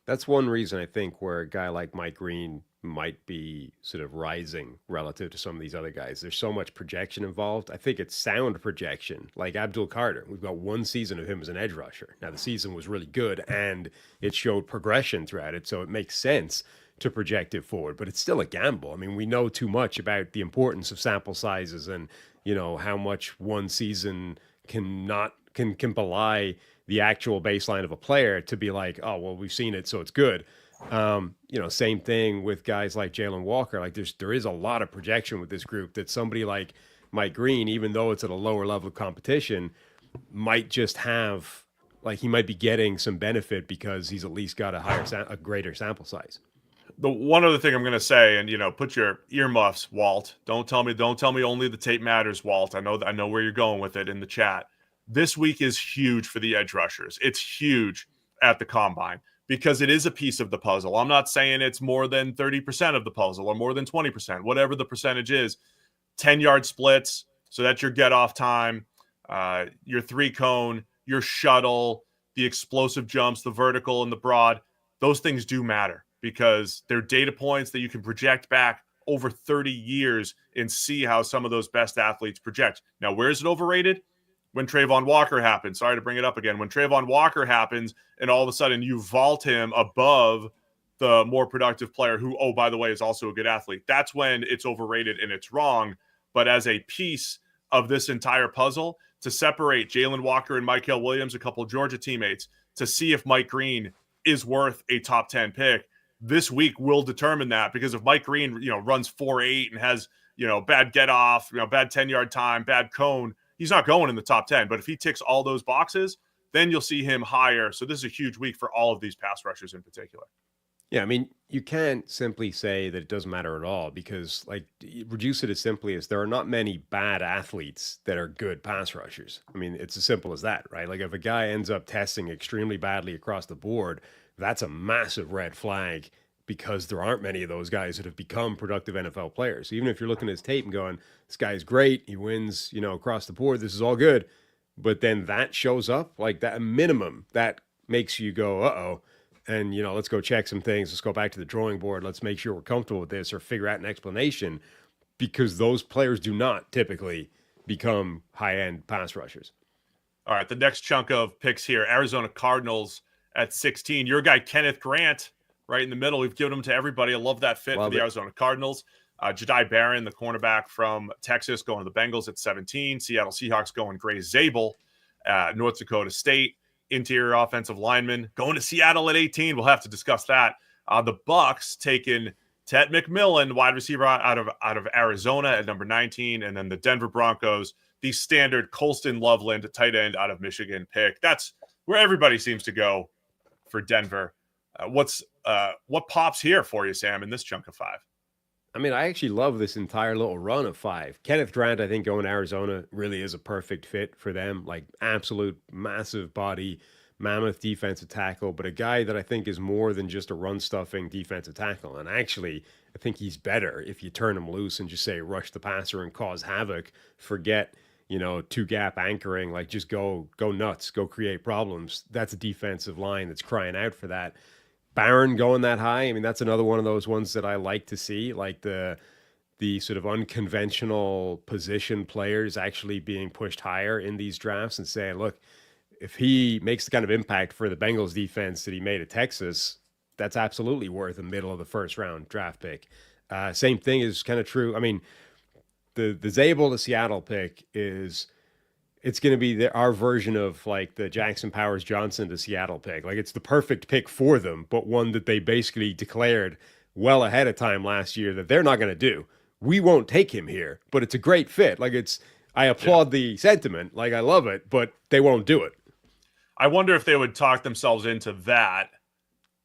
That's one reason I think where a guy like Mike Green might be sort of rising relative to some of these other guys. There's so much projection involved. I think it's sound projection, like Abdul Carter. We've got 1 season of him as an edge rusher. Now, the season was really good, and it showed progression throughout it, so it makes sense to project it forward. But it's still a gamble. I mean, we know too much about the importance of sample sizes and, how much 1 season can belie the actual baseline of a player to be like, oh, well, we've seen it, so it's good. Same thing with guys like Jalon Walker. Like there is a lot of projection with this group that somebody like Mike Green, even though it's at a lower level of competition, might just have, like, he might be getting some benefit because he's at least got a greater sample size. The one other thing I'm going to say, and put your earmuffs, Walt. Don't tell me only the tape matters, Walt. I know where you're going with it in the chat. This week is huge for the edge rushers. It's huge at the combine because it is a piece of the puzzle. I'm not saying it's more than 30% of the puzzle or more than 20%, whatever the percentage is. 10-yard splits, so that's your get-off time, your 3-cone, your shuttle, the explosive jumps, the vertical and the broad. Those things do matter because they're data points that you can project back over 30 years and see how some of those best athletes project. Now, where is it overrated? When TreVeyon Walker happens. Sorry to bring it up again. When TreVeyon Walker happens and all of a sudden you vault him above the more productive player who, oh, by the way, is also a good athlete, that's when it's overrated and it's wrong. But as a piece of this entire puzzle, to separate Jalon Walker and Mykel Williams, a couple of Georgia teammates, to see if Mike Green is worth a top 10 pick, this week will determine that. Because if Mike Green, runs 4.8 and has, bad get off, bad 10-yard time, bad cone, he's not going in the top 10. But if he ticks all those boxes, then you'll see him higher. So this is a huge week for all of these pass rushers in particular. Yeah, I mean, you can't simply say that it doesn't matter at all because, like, reduce it as simply as there are not many bad athletes that are good pass rushers. I mean, it's as simple as that, right? Like, if a guy ends up testing extremely badly across the board, that's a massive red flag because there aren't many of those guys that have become productive NFL players. So even if you're looking at his tape and going, this guy's great, he wins, across the board, this is all good, but then that shows up, like that minimum, that makes you go, uh-oh, and, let's go check some things. Let's go back to the drawing board. Let's make sure we're comfortable with this or figure out an explanation, because those players do not typically become high-end pass rushers. All right, the next chunk of picks here, Arizona Cardinals at 16. Your guy, Kenneth Grant, right in the middle. We've given him to everybody. I love that fit for the Arizona Cardinals. Jedi Barron, the cornerback from Texas, going to the Bengals at 17. Seattle Seahawks going Gray Zabel, North Dakota State. Interior offensive lineman going to Seattle at 18. We'll have to discuss that. The Bucs taking Tetairoa McMillan, wide receiver out of Arizona at number 19. And then the Denver Broncos, the standard Colston Loveland, tight end out of Michigan pick. That's where everybody seems to go for Denver. What pops here for you, Sam, in this chunk of 5? I mean, I actually love this entire little run of 5. Kenneth Grant, I think, going to Arizona really is a perfect fit for them. Like, absolute massive body, mammoth defensive tackle, but a guy that I think is more than just a run-stuffing defensive tackle. And actually, I think he's better if you turn him loose and just say rush the passer and cause havoc. Forget, two-gap anchoring. Like, just go nuts, go create problems. That's a defensive line that's crying out for that. Barron going that high, I mean, that's another one of those ones that I like to see, like the sort of unconventional position players actually being pushed higher in these drafts and saying, look, if he makes the kind of impact for the Bengals defense that he made at Texas, that's absolutely worth a middle of the first round draft pick. Same thing is kind of true. I mean, the Zabel to Seattle pick it's going to be our version of like the Jackson Powers Johnson to Seattle pick. Like, it's the perfect pick for them, but one that they basically declared well ahead of time last year that they're not going to do. We won't take him here, but it's a great fit. Like, I applaud the sentiment. Like, I love it, but they won't do it. I wonder if they would talk themselves into that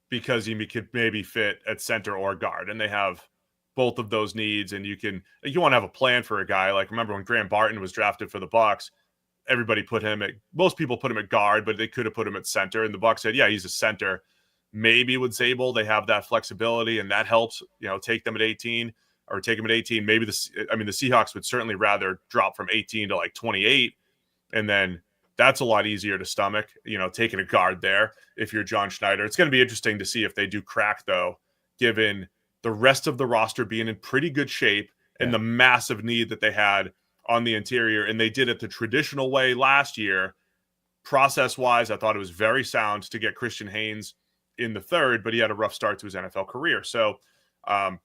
because he could maybe fit at center or guard, and they have both of those needs. And you want to have a plan for a guy. Like, remember when Graham Barton was drafted for the Bucs? Most people put him at guard, but they could have put him at center. And the Bucs said, yeah, he's a center. Maybe with Zabel, they have that flexibility, and that helps, take them at 18 or take him at 18. Maybe the Seahawks would certainly rather drop from 18 to like 28. And then that's a lot easier to stomach, taking a guard there if you're John Schneider. It's going to be interesting to see if they do crack, though, given the rest of the roster being in pretty good shape and the massive need that they had on the interior, and they did it the traditional way last year. Process-wise, I thought it was very sound to get Christian Haynes in the 3rd, but he had a rough start to his NFL career. So, well,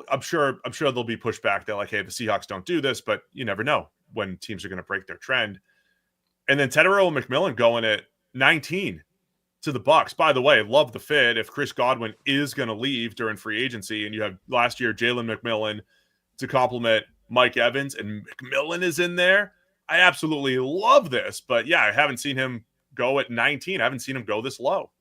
I'm sure they'll be pushed back. They're like, hey, the Seahawks don't do this, but you never know when teams are going to break their trend. And then Tetairoa McMillan going at 19 to the Bucs. By the way, love the fit. If Chris Godwin is going to leave during free agency, and you have last year Jalen McMillan to complement Mike Evans, and McMillan is in there, I absolutely love this. But yeah, I haven't seen him go at 19. I haven't seen him go this low.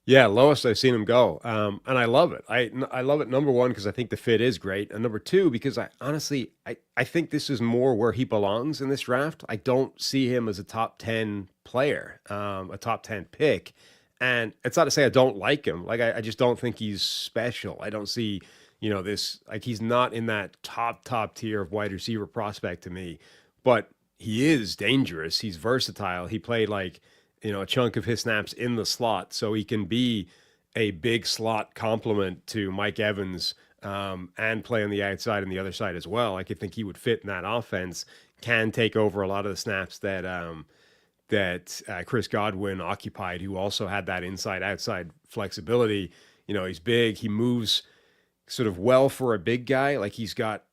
Yeah, lowest I've seen him go. And I love it. I love it, number one, because I think the fit is great. And number two, because I honestly think this is more where he belongs in this draft. I don't see him as a top 10 player, a top 10 pick. And it's not to say I don't like him. Like, I just don't think he's special. I don't see this, like, he's not in that top tier of wide receiver prospect to me, but he is dangerous. He's versatile. He played like, a chunk of his snaps in the slot, so he can be a big slot complement to Mike Evans, and play on the outside and the other side as well. I could think he would fit in that offense, can take over a lot of the snaps that Chris Godwin occupied, who also had that inside-outside flexibility. He's big. He moves sort of well for a big guy. Like, he's got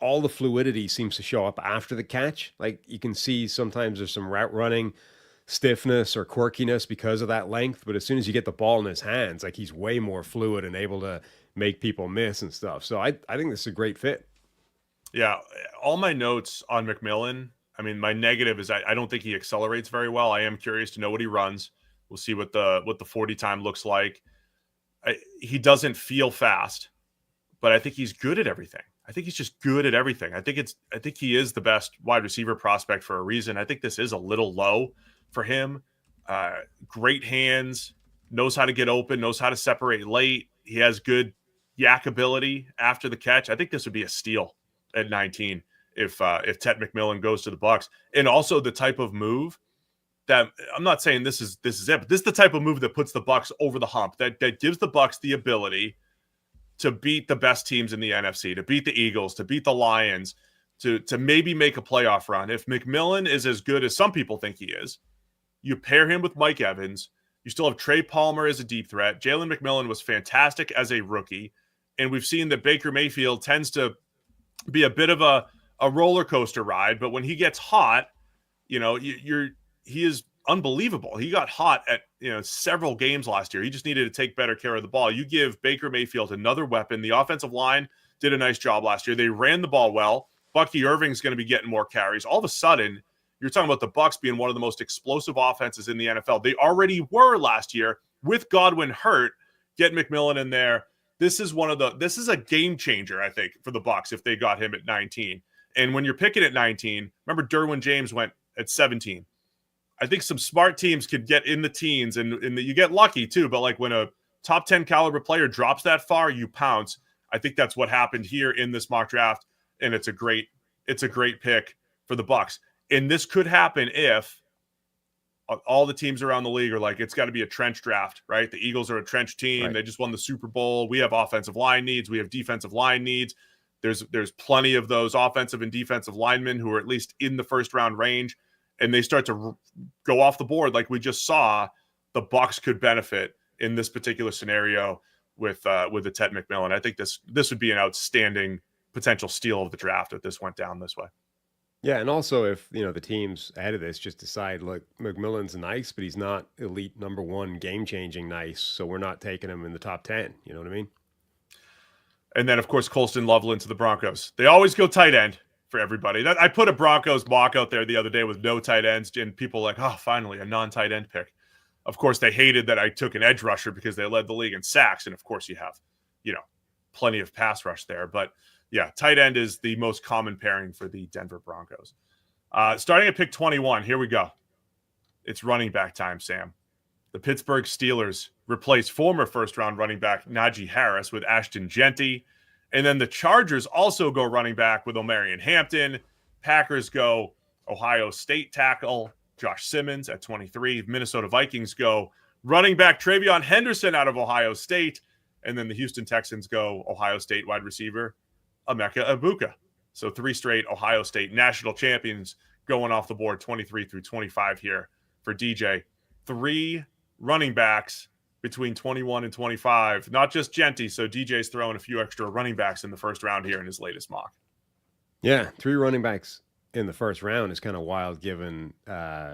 all the fluidity seems to show up after the catch. Like, you can see sometimes there's some route running stiffness or quirkiness because of that length, but as soon as you get the ball in his hands, like, he's way more fluid and able to make people miss and stuff. So I think this is a great fit. Yeah, all my notes on McMillan, I mean, my negative is I don't think he accelerates very well. I am curious to know what he runs. We'll see what the 40 time looks like. He doesn't feel fast, but I think he's good at everything. I think he's just good at everything. I think he is the best wide receiver prospect for a reason. I think this is a little low for him. Great hands, knows how to get open, knows how to separate late. He has good yak ability after the catch. I think this would be a steal at 19 if Tet McMillan goes to the Bucs. And also the type of move that I'm not saying this is it, but this is the type of move that puts the Bucs over the hump, that gives the Bucs the ability to beat the best teams in the NFC, to beat the Eagles, to beat the Lions, to maybe make a playoff run. If McMillan is as good as some people think he is, you pair him with Mike Evans. You still have Trey Palmer as a deep threat. Jalon McMillan was fantastic as a rookie. And we've seen that Baker Mayfield tends to be a bit of a roller coaster ride. But when he gets hot, he is unbelievable. He got hot at several games last year. He just needed to take better care of the ball. You give Baker Mayfield another weapon. The offensive line did a nice job last year. They ran the ball well. Bucky Irving's going to be getting more carries. All of a sudden, you're talking about the Bucs being one of the most explosive offenses in the NFL. They already were last year with Godwin hurt. Get McMillan in there. This is a game changer, I think, for the Bucs if they got him at 19. And when you're picking at 19, remember Derwin James went at 17. I think some smart teams could get in the teens, and you get lucky too. But like when a top 10 caliber player drops that far, you pounce. I think that's what happened here in this mock draft, and it's a great pick for the Bucs. And this could happen if all the teams around the league are like, it's got to be a trench draft, right? The Eagles are a trench team. Right. They just won the Super Bowl. We have offensive line needs. We have defensive line needs. There's plenty of those offensive and defensive linemen who are at least in the first round range, and they start to go off the board like we just saw. The Bucs could benefit in this particular scenario with the Tet McMillan. I think this would be an outstanding potential steal of the draft if this went down this way. Yeah, and also if the teams ahead of this just decide, look, McMillan's nice, but he's not elite number one, game-changing nice, so we're not taking him in the top 10. You know what I mean? And then, of course, Colston Loveland to the Broncos. They always go tight end for everybody. I put a Broncos mock out there the other day with no tight ends, and people were like, oh, finally, a non-tight end pick. Of course, they hated that I took an edge rusher because they led the league in sacks, and of course you have, plenty of pass rush there. But yeah, tight end is the most common pairing for the Denver Broncos. Starting at pick 21, here we go. It's running back time, Sam. The Pittsburgh Steelers replace former first-round running back Najee Harris with Ashton Jeanty. And then the Chargers also go running back with Omarion Hampton. Packers go Ohio State tackle Josh Simmons at 23. Minnesota Vikings go running back TreVeyon Henderson out of Ohio State. And then the Houston Texans go Ohio State wide receiver Emeka Egbuka. So 3 straight Ohio State national champions going off the board 23 through 25 here for DJ. 3 running backs between 21 and 25, not just Jeanty. So DJ's throwing a few extra running backs in the first round here in his latest mock. Yeah, 3 running backs in the first round is kind of wild given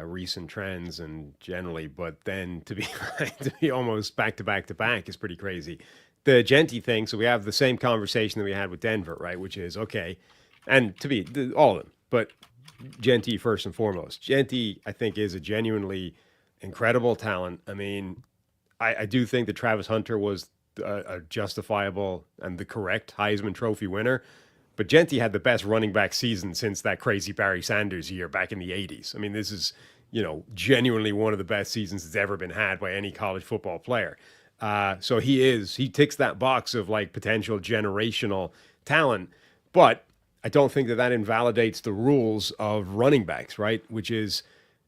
recent trends and generally, but then to be almost back to back is pretty crazy. The Jeanty thing, so we have the same conversation that we had with Denver, right? Which is, okay, and to be all of them, but Jeanty first and foremost. Jeanty, I think, is a genuinely incredible talent. I mean, I do think that Travis Hunter was a justifiable and the correct Heisman Trophy winner, but Jeanty had the best running back season since that crazy Barry Sanders year back in the 80s. I mean, this is, genuinely one of the best seasons that's ever been had by any college football player. So he ticks that box of like potential generational talent, but I don't think that invalidates the rules of running backs, right? Which is,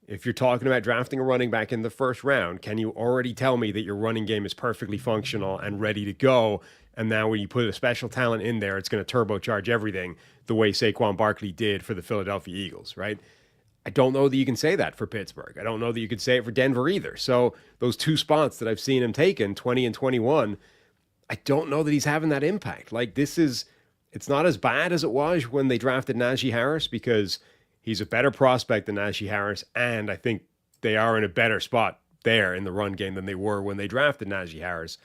if you're talking about drafting a running back in the first round, can you already tell me that your running game is perfectly functional and ready to go? And now when you put a special talent in there, it's going to turbocharge everything the way Saquon Barkley did for the Philadelphia Eagles, right? I don't know that you can say that for Pittsburgh. I don't know that you could say it for Denver either. So those 2 spots that I've seen him taken, 20 and 21, I don't know that he's having that impact. Like it's not as bad as it was when they drafted Najee Harris because he's a better prospect than Najee Harris, and I think they are in a better spot there in the run game than they were when they drafted Najee Harris.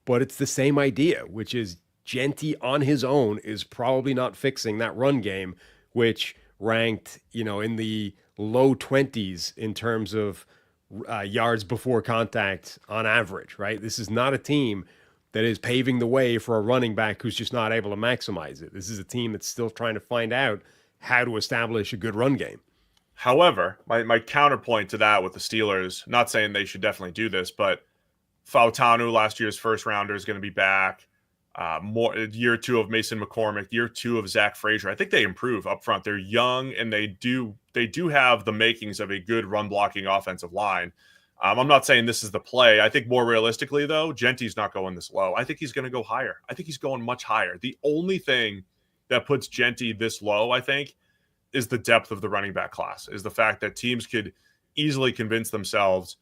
But it's the same idea, which is Jeanty on his own is probably not fixing that run game, which ranked, in the low 20s in terms of yards before contact on average, right? This is not a team that is paving the way for a running back who's just not able to maximize it. This is a team that's still trying to find out how to establish a good run game. However, my counterpoint to that with the Steelers, not saying they should definitely do this, but Fautanu, last year's first rounder, is going to be back. More year 2 of Mason McCormick, year 2 of Zach Frazier. I think they improve up front. They're young and they do have the makings of a good run blocking offensive line. I'm not saying this is the play. I think more realistically, though, Jeanty's not going this low. I think he's going to go higher. I think he's going much higher. The only thing that puts Jeanty this low, I think, is the depth of the running back class, is the fact that teams could easily convince themselves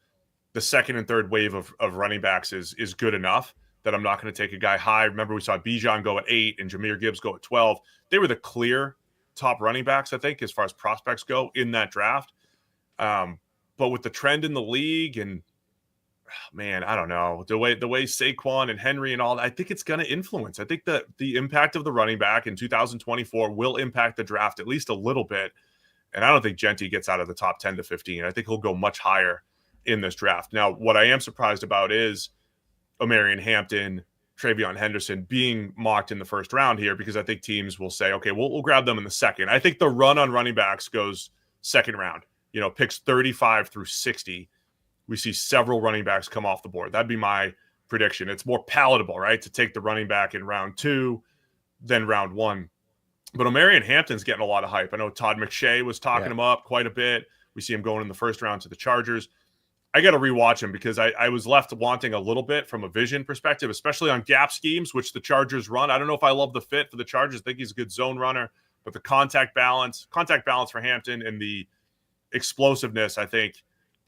the second and third wave of running backs is good enough that I'm not going to take a guy high. Remember, we saw Bijan go at 8 and Jahmyr Gibbs go at 12. They were the clear top running backs, I think, as far as prospects go in that draft. But with the trend in the league and, man, I don't know, the way Saquon and Henry and all that, I think it's going to influence. I think that the impact of the running back in 2024 will impact the draft at least a little bit. And I don't think Jeanty gets out of the top 10 to 15. I think he'll go much higher in this draft. Now, what I am surprised about is Omarion Hampton, TreVeyon Henderson being mocked in the first round here, because I think teams will say, okay, we'll grab them in the second. I think the run on running backs goes second round. Picks 35 through 60. We see several running backs come off the board. That'd be my prediction. It's more palatable, right, to take the running back in round 2 than round 1. But Omarion Hampton's getting a lot of hype. I know Todd McShay was talking him up quite a bit. We see him going in the first round to the Chargers. I got to rewatch him because I was left wanting a little bit from a vision perspective, especially on gap schemes, which the Chargers run. I don't know if I love the fit for the Chargers. I think he's a good zone runner, but the contact balance for Hampton and the explosiveness, I think,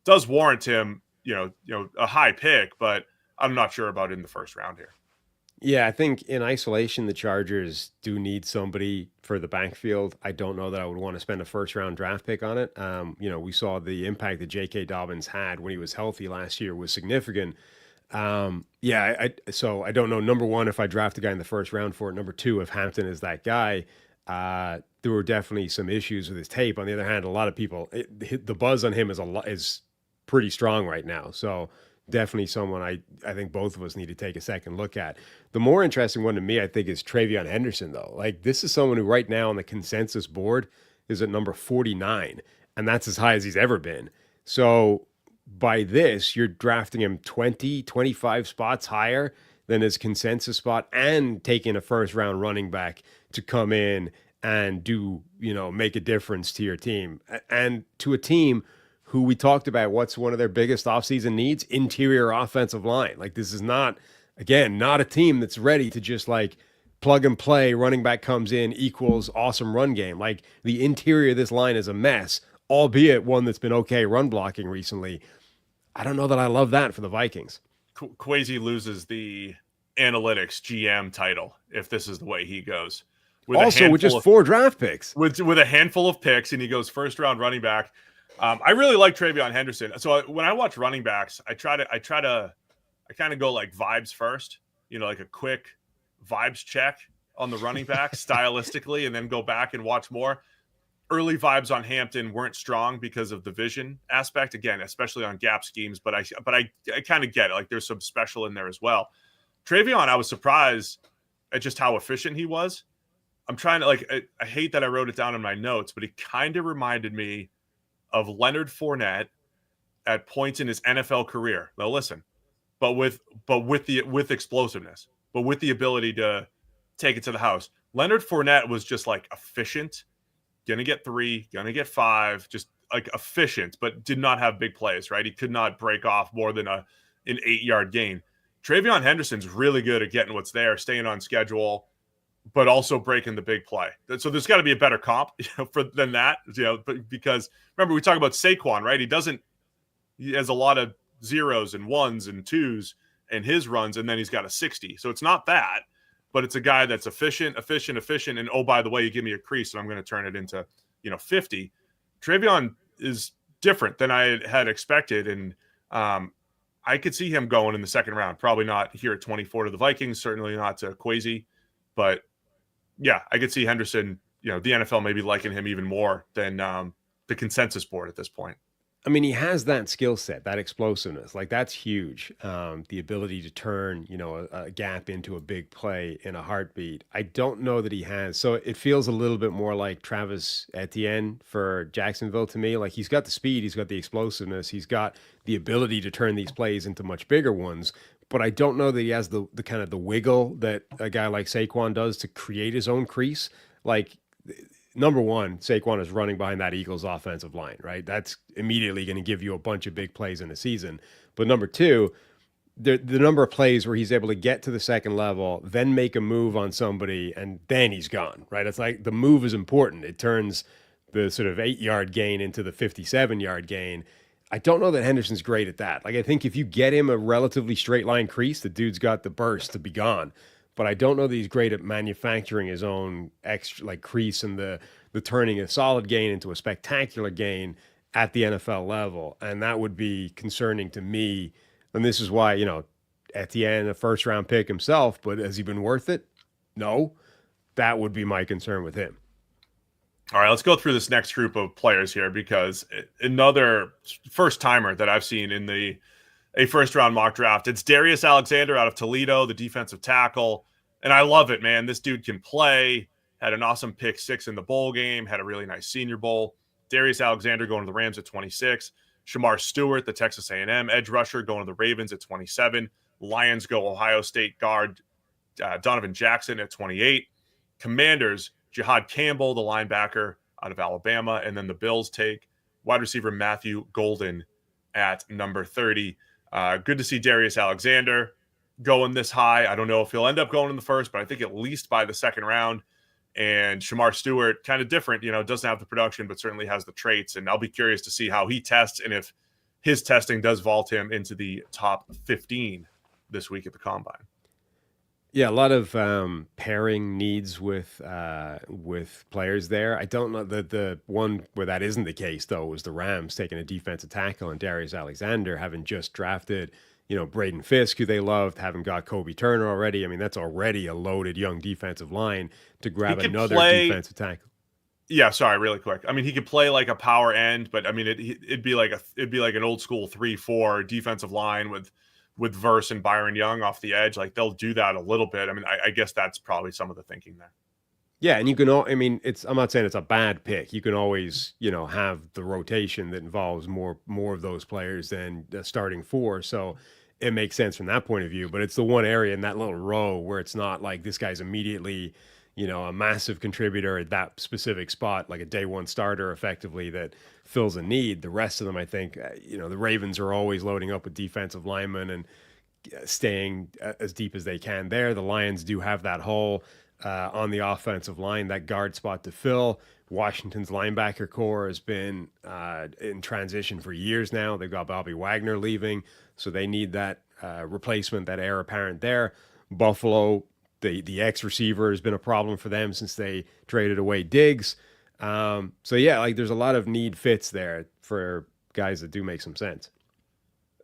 does warrant him, a high pick, but I'm not sure about in the first round here. Yeah, I think in isolation, the Chargers do need somebody for the backfield. I don't know that I would want to spend a first-round draft pick on it. We saw the impact that J.K. Dobbins had when he was healthy last year was significant. So I don't know, number one, if I draft a guy in the first round for it. Number two, if Hampton is that guy. There were definitely some issues with his tape. On the other hand, a lot of people, the buzz on him is pretty strong right now. So definitely someone I think both of us need to take a second look at. The more interesting one to me, I think, is TreVeyon Henderson, though. Like, this is someone who right now on the consensus board is at number 49, and that's as high as he's ever been. So by this, you're drafting him 20, 25 spots higher than his consensus spot and taking a first-round running back to come in and do, make a difference to your team. And to a team who we talked about, what's one of their biggest offseason needs? Interior offensive line. Like, this is not a team that's ready to just like plug and play, running back comes in equals awesome run game. Like, the interior of this line is a mess, albeit one that's been okay run blocking recently. I don't know that I love that for the Vikings. Kwesi loses the analytics GM title if this is the way he goes. With just 4 draft picks. With a handful of picks, and he goes first round running back. I really like TreVeyon Henderson. So when I watch running backs, I kind of go like vibes first, like a quick vibes check on the running back stylistically, and then go back and watch more. Early vibes on Hampton weren't strong because of the vision aspect, again, especially on gap schemes. But I kind of get it. Like, there's some special in there as well. TreVeyon, I was surprised at just how efficient he was. I'm trying to I hate that I wrote it down in my notes, but he kind of reminded me of Leonard Fournette at points in his NFL career. Now listen, but with explosiveness, but with the ability to take it to the house. Leonard Fournette was just like efficient, gonna get 3, gonna get 5, just like efficient, but did not have big plays, right? He could not break off more than an 8-yard gain. TreVeyon Henderson's really good at getting what's there, staying on schedule, but also breaking the big play. So there's got to be a better comp than that, but because remember, we talk about Saquon, right? He has a lot of 0s and 1s and 2s in his runs, and then he's got a 60. So it's not that, but it's a guy that's efficient. And oh, by the way, you give me a crease and I'm going to turn it into, 50. TreVeyon is different than I had expected. And I could see him going in the second round, probably not here at 24 to the Vikings, certainly not to Kwesi, but yeah, I could see Henderson, the NFL maybe liking him even more than the consensus board at this point. I mean, he has that skill set, that explosiveness. Like, that's huge. The ability to turn, a gap into a big play in a heartbeat. I don't know that he has. So it feels a little bit more like Travis Etienne for Jacksonville to me. Like, he's got the speed, he's got the explosiveness, he's got the ability to turn these plays into much bigger ones, but I don't know that he has the kind of the wiggle that a guy like Saquon does to create his own crease. Like, number one, Saquon is running behind that Eagles offensive line, right? That's immediately going to give you a bunch of big plays in the season. But number two, the number of plays where he's able to get to the second level, then make a move on somebody, and then he's gone, right? It's like the move is important. It turns the sort of 8-yard gain into the 57-yard gain. I don't know that Henderson's great at that. Like, I think if you get him a relatively straight line crease, the dude's got the burst to be gone. But I don't know that he's great at manufacturing his own extra, like, crease and the turning a solid gain into a spectacular gain at the NFL level. And that would be concerning to me. And this is why, Etienne, a first-round pick himself, but has he been worth it? No. That would be my concern with him. All right, let's go through this next group of players here, because another first-timer that I've seen in a first-round mock draft, it's Darius Alexander out of Toledo, the defensive tackle. And I love it, man. This dude can play, had an awesome pick 6 in the bowl game, had a really nice Senior Bowl. Darius Alexander going to the Rams at 26. Shamar Stewart, the Texas A&M edge rusher, going to the Ravens at 27. Lions go Ohio State guard Donovan Jackson at 28. Commanders, Jihaad Campbell, the linebacker out of Alabama. And then the Bills take wide receiver Matthew Golden at number 30. Good to see Darius Alexander going this high. I don't know if he'll end up going in the first, but I think at least by the second round. And Shamar Stewart, kind of different, doesn't have the production, but certainly has the traits. And I'll be curious to see how he tests and if his testing does vault him into the top 15 this week at the Combine. Yeah, a lot of pairing needs with players there. I don't know that the one where that isn't the case, though, was the Rams taking a defensive tackle and Darius Alexander having just drafted, Braden Fisk, who they loved, having got Kobe Turner already. I mean, that's already a loaded young defensive line to grab another defensive tackle. Yeah, sorry, really quick. I mean, he could play like a power end, but I mean, it'd be like an old school 3-4 defensive line with Verse and Byron Young off the edge. Like, they'll do that a little bit. I mean, I guess that's probably some of the thinking there. Yeah, and you can I mean, I'm not saying it's a bad pick. You can always, have the rotation that involves more of those players than the starting 4. So it makes sense from that point of view. But it's the one area in that little row where it's not like this guy's immediately, a massive contributor at that specific spot, like a day one starter effectively that fills a need. The rest of them, I think, the Ravens are always loading up with defensive linemen and staying as deep as they can there. The Lions do have that hole on the offensive line, that guard spot to fill. Washington's linebacker core has been in transition for years now. They've got Bobby Wagner leaving, so they need that replacement, that heir apparent there. Buffalo, the ex-receiver has been a problem for them since they traded away Diggs. So yeah, like, there's a lot of need fits there for guys that do make some sense.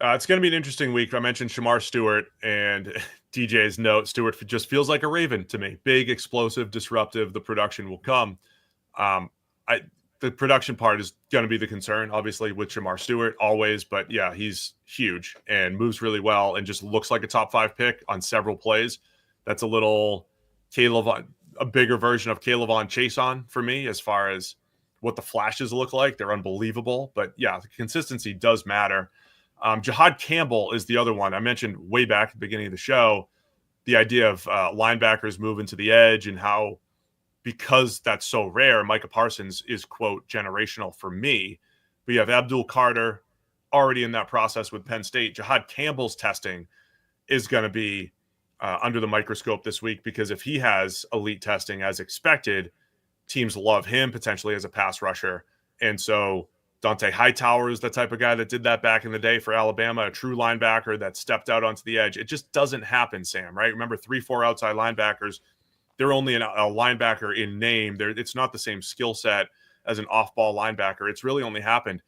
It's going to be an interesting week. I mentioned Shamar Stewart, and DJ's note, Stewart just feels like a Raven to me. Big, explosive, disruptive. The production will come. The production part is going to be the concern, obviously, with Shamar Stewart always. But yeah, he's huge and moves really well and just looks like a top 5 pick on several plays. That's a little a bigger version of Kayvon Chason for me as far as what the flashes look like. They're unbelievable. But yeah, the consistency does matter. Jihaad Campbell is the other one. I mentioned way back at the beginning of the show, the idea of linebackers moving to the edge and how, because that's so rare, Micah Parsons is, quote, generational for me. But you have Abdul Carter already in that process with Penn State. Jihaad Campbell's testing is going to be under the microscope this week, because if he has elite testing as expected, teams love him potentially as a pass rusher. And so Dante Hightower is the type of guy that did that back in the day for Alabama, a true linebacker that stepped out onto the edge. It just doesn't happen, Sam, right? Remember, 3-4 outside linebackers, they're only a linebacker in name. It's not the same skill set as an off-ball linebacker. It's really only happened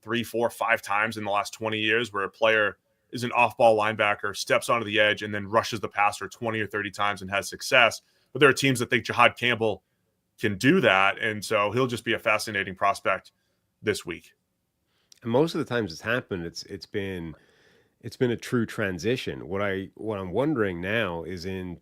3, 4, 5 times in the last 20 years where a player is an off-ball linebacker, steps onto the edge, and then rushes the passer 20 or 30 times and has success. But there are teams that think Jihaad Campbell can do that, and so he'll just be a fascinating prospect this week. And most of the times it's happened, it's been a true transition. What I'm wondering now is in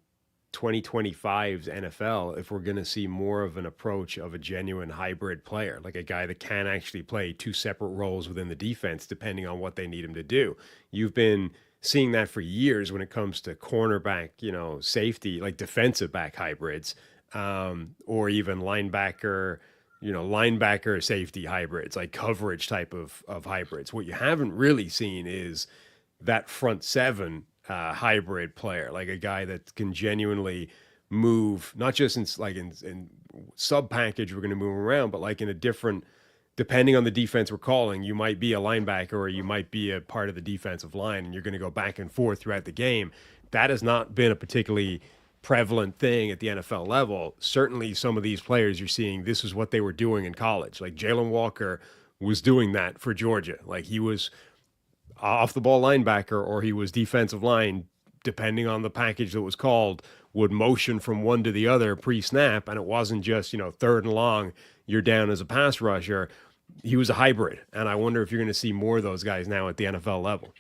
2025's NFL, if we're going to see more of an approach of a genuine hybrid player, like a guy that can actually play 2 separate roles within the defense, depending on what they need him to do. You've been seeing that for years when it comes to cornerback, safety, like defensive back hybrids, or even linebacker, linebacker safety hybrids, like coverage type of hybrids. What you haven't really seen is that front seven hybrid player, like a guy that can genuinely move, not just in sub package, we're going to move around, but like in a different, depending on the defense we're calling, you might be a linebacker or you might be a part of the defensive line, and you're going to go back and forth throughout the game. That has not been a particularly prevalent thing at the NFL level. Certainly some of these players you're seeing, this is what they were doing in college. Like Jalon Walker was doing that for Georgia. Like he was off the ball linebacker or he was defensive line, depending on the package that was called, would motion from one to the other pre-snap, and it wasn't just, third and long, you're down as a pass rusher. He was a hybrid, and I wonder if you're going to see more of those guys now at the NFL level.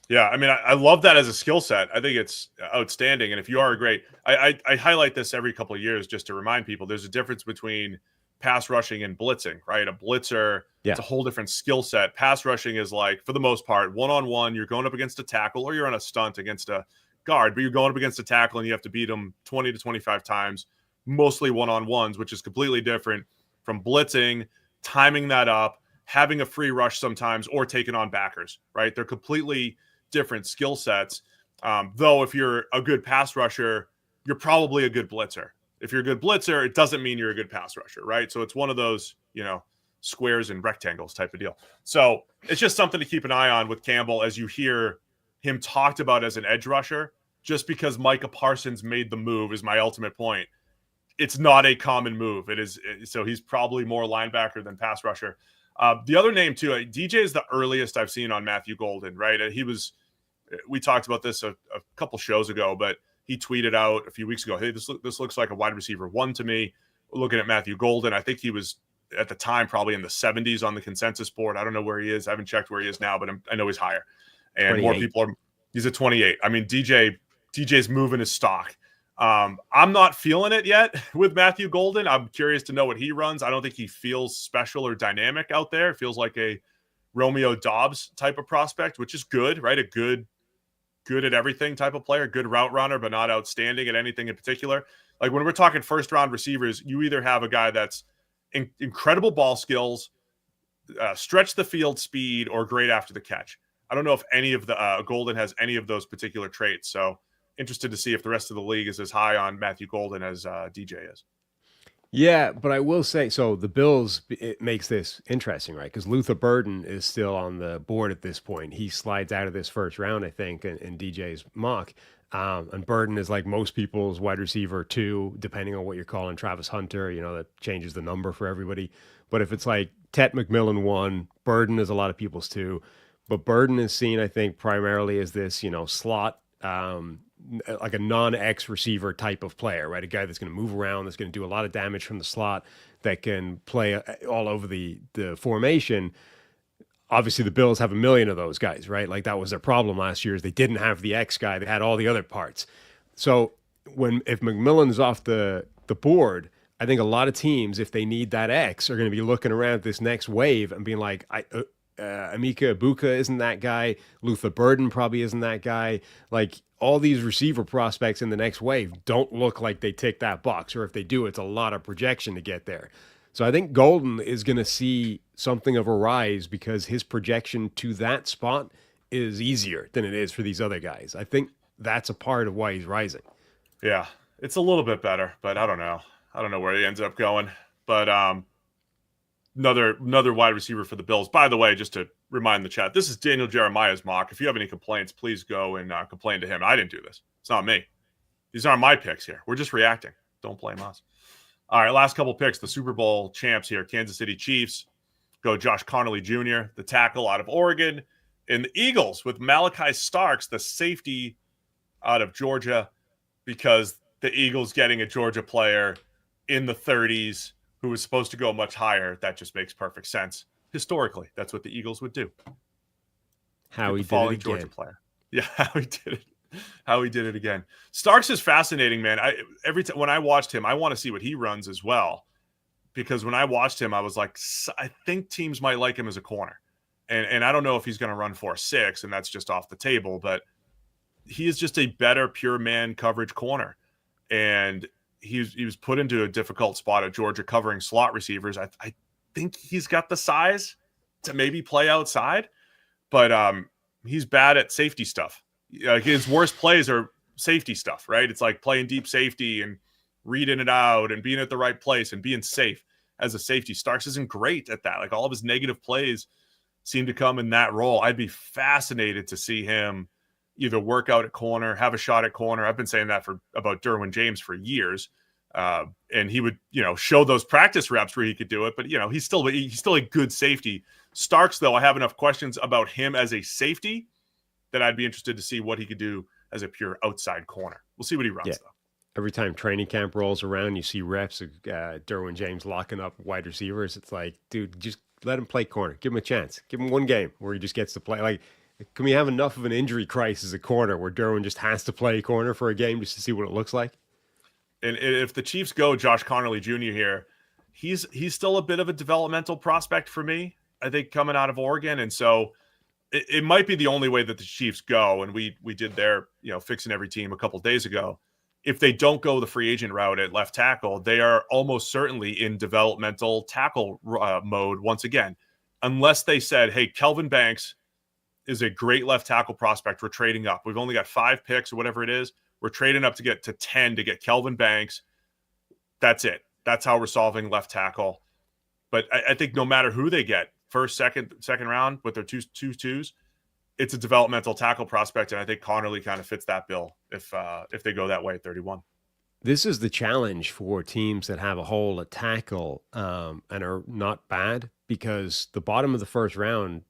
Yeah, I mean, I love that as a skill set. I think it's outstanding, and if you are a great, I highlight this every couple of years just to remind people there's a difference between pass rushing and blitzing, right? A blitzer, it's a whole different skill set. Pass rushing is like, for the most part, one-on-one, you're going up against a tackle or you're on a stunt against a guard, but you're going up against a tackle and you have to beat them 20 to 25 times, mostly one-on-ones, which is completely different from blitzing, timing that up, having a free rush sometimes, or taking on backers, right? They're completely different skill sets. Though if you're a good pass rusher, you're probably a good blitzer. If you're a good blitzer, it doesn't mean you're a good pass rusher, right? So it's one of those, squares and rectangles type of deal. So it's just something to keep an eye on with Campbell as you hear him talked about as an edge rusher. Just because Micah Parsons made the move is my ultimate point. It's not a common move. It is, so he's probably more linebacker than pass rusher. The other name too, DJ is the earliest I've seen on Matthew Golden, right? We talked about this a couple shows ago, but he tweeted out a few weeks ago, hey, this looks like a wide receiver 1 to me. Looking at Matthew Golden, I think he was at the time probably in the 70s on the consensus board. I don't know where he is. I haven't checked where he is now, but I know he's higher. And 28. More people he's at 28. I mean, DJ's moving his stock. I'm not feeling it yet with Matthew Golden. I'm curious to know what he runs. I don't think he feels special or dynamic out there. It feels like a Romeo Doubs type of prospect, which is good, right? A good at everything type of player, good route runner, but not outstanding at anything in particular. Like when we're talking first round receivers, you either have a guy that's incredible ball skills, stretch the field speed, or great after the catch. I don't know if any of the Golden has any of those particular traits. So interested to see if the rest of the league is as high on Matthew Golden as DJ is. Yeah, but I will say, so the Bills, it makes this interesting, right? Because Luther Burden is still on the board at this point. He slides out of this first round, I think, in DJ's mock. And Burden is like most people's wide receiver 2, depending on what you're calling Travis Hunter. That changes the number for everybody. But if it's like Tet McMillan 1, Burden is a lot of people's 2. But Burden is seen, I think, primarily as this, slot, like a non-X receiver type of player, right? A guy that's going to move around, that's going to do a lot of damage from the slot, that can play all over the formation. Obviously, the Bills have a million of those guys, right? Like that was their problem last year is they didn't have the X guy. They had all the other parts. So if McMillan's off the board, I think a lot of teams, if they need that X, are going to be looking around at this next wave and being like, Emeka Egbuka isn't that guy. Luther Burden probably isn't that guy. Like all these receiver prospects in the next wave don't look like they tick that box, or if they do, it's a lot of projection to get there. So I think Golden is going to see something of a rise because his projection to that spot is easier than it is for these other guys. I think that's a part of why he's rising. Yeah, it's a little bit better, but I don't know. I don't know where he ends up going. But another wide receiver for the Bills. By the way, just to remind the chat, this is Daniel Jeremiah's mock. If you have any complaints, please go and complain to him. I didn't do this. It's not me. These aren't my picks here. We're just reacting. Don't blame us. All right, last couple picks. The Super Bowl champs here, Kansas City Chiefs, go Josh Conerly Jr., the tackle out of Oregon, and the Eagles with Malaki Starks, the safety out of Georgia, because the Eagles getting a Georgia player in the 30s who was supposed to go much higher. That just makes perfect sense. Historically, that's what the Eagles would do. How he did it again. Georgia player. Yeah, how he did it. How he did it again. Starks is fascinating, man. Every time when I watched him, I want to see what he runs as well, because when I watched him, I was like, I think teams might like him as a corner, and I don't know if he's going to run 4.6, and that's just off the table. But he is just a better pure man coverage corner. And he was put into a difficult spot at Georgia covering slot receivers. I think he's got the size to maybe play outside, but he's bad at safety stuff. His worst plays are safety stuff, right? It's like playing deep safety and reading it out and being at the right place and being safe as a safety. Starks isn't great at that. Like, all of his negative plays seem to come in that role. I'd be fascinated to see him either work out at corner, have a shot at corner. I've been saying that about Derwin James for years. And he would, show those practice reps where he could do it, but he's still a good safety. Starks, though, I have enough questions about him as a safety that I'd be interested to see what he could do as a pure outside corner. We'll see what he runs, though. Every time training camp rolls around, you see reps of Derwin James locking up wide receivers. It's like, dude, just let him play corner. Give him a chance. Give him one game where he just gets to play. Like, can we have enough of an injury crisis at corner where Derwin just has to play corner for a game just to see what it looks like? And if the Chiefs go Josh Conerly Jr. here, he's still a bit of a developmental prospect for me, I think, coming out of Oregon. And so it might be the only way that the Chiefs go. And we did their, fixing every team a couple days ago. If they don't go the free agent route at left tackle, they are almost certainly in developmental tackle mode once again, unless they said, hey, Kelvin Banks is a great left tackle prospect. We're trading up. We've only got 5 picks or whatever it is. We're trading up to get to 10 to get Kelvin Banks. That's it. That's how we're solving left tackle. But I think no matter who they get, first, second round with their two twos, it's a developmental tackle prospect, and I think Conerly kind of fits that bill if they go that way at 31. This is the challenge for teams that have a hole at tackle and are not bad, because the bottom of the first round,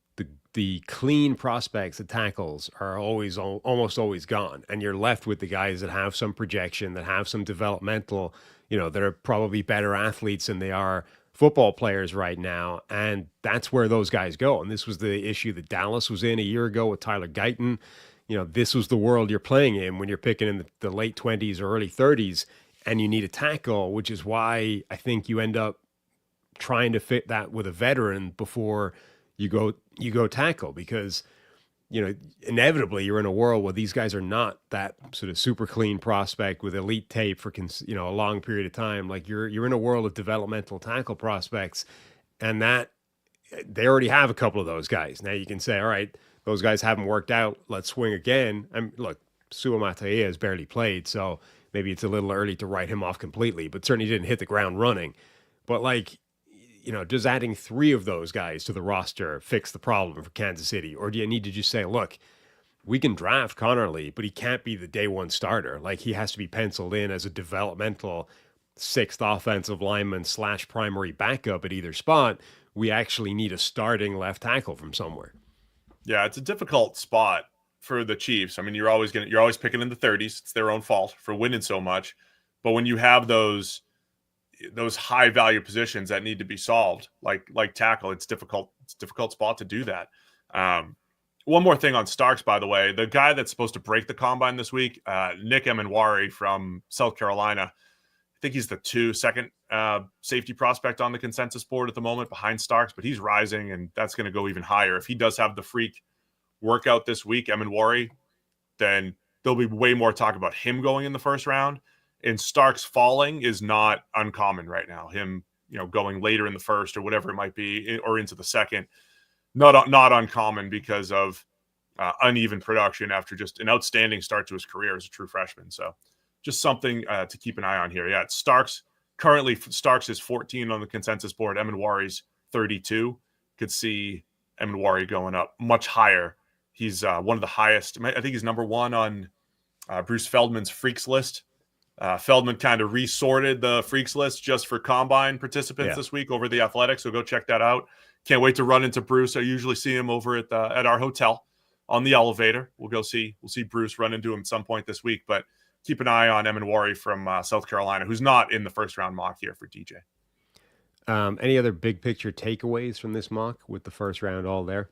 the clean prospects at tackles are almost always gone, and you're left with the guys that have some projection, that have some developmental, that are probably better athletes than they are football players right now, and that's where those guys go. And this was the issue that Dallas was in a year ago with Tyler Guyton. This was the world you're playing in when you're picking in the late 20s or early 30s, and you need a tackle, which is why I think you end up trying to fit that with a veteran before you go tackle, because inevitably you're in a world where these guys are not that sort of super clean prospect with elite tape for a long period of time. Like, you're in a world of developmental tackle prospects, and that they already have a couple of those guys. Now you can say, all right, those guys haven't worked out, let's swing again. Look, Sua Matai has barely played, so maybe it's a little early to write him off completely, but certainly didn't hit the ground running. But does adding 3 of those guys to the roster fix the problem for Kansas City? Or do you need to just say, look, we can draft Conerly, but he can't be the day one starter. Like, he has to be penciled in as a developmental 6th offensive lineman / primary backup at either spot. We actually need a starting left tackle from somewhere. Yeah, it's a difficult spot for the Chiefs. I mean, you're always picking in the 30s. It's their own fault for winning so much. But when you have those high value positions that need to be solved, like tackle, it's difficult. It's a difficult spot to do that. One more thing on Starks, by the way, the guy that's supposed to break the combine this week, Nick Emenwari from South Carolina. I think he's the second safety prospect on the consensus board at the moment behind Starks, but he's rising, and that's going to go even higher. If he does have the freak workout this week, Emenwari, then there'll be way more talk about him going in the first round. And Starks falling is not uncommon right now. Him, going later in the first or whatever it might be, or into the second, not uncommon because of uneven production after just an outstanding start to his career as a true freshman. So just something to keep an eye on here. Yeah, it's Starks. Currently, Starks is 14 on the consensus board. Emenwari's 32. Could see Emenwari going up much higher. He's one of the highest. I think he's number 1 on Bruce Feldman's freaks list. Feldman kind of resorted the freaks list just for combine participants this week over the Athletics. So go check that out. Can't wait to run into Bruce. I usually see him over at our hotel on the elevator. We'll see Bruce, run into him at some point this week, but keep an eye on Emenwari from South Carolina, who's not in the first round mock here for DJ. Any other big picture takeaways from this mock with the first round all there?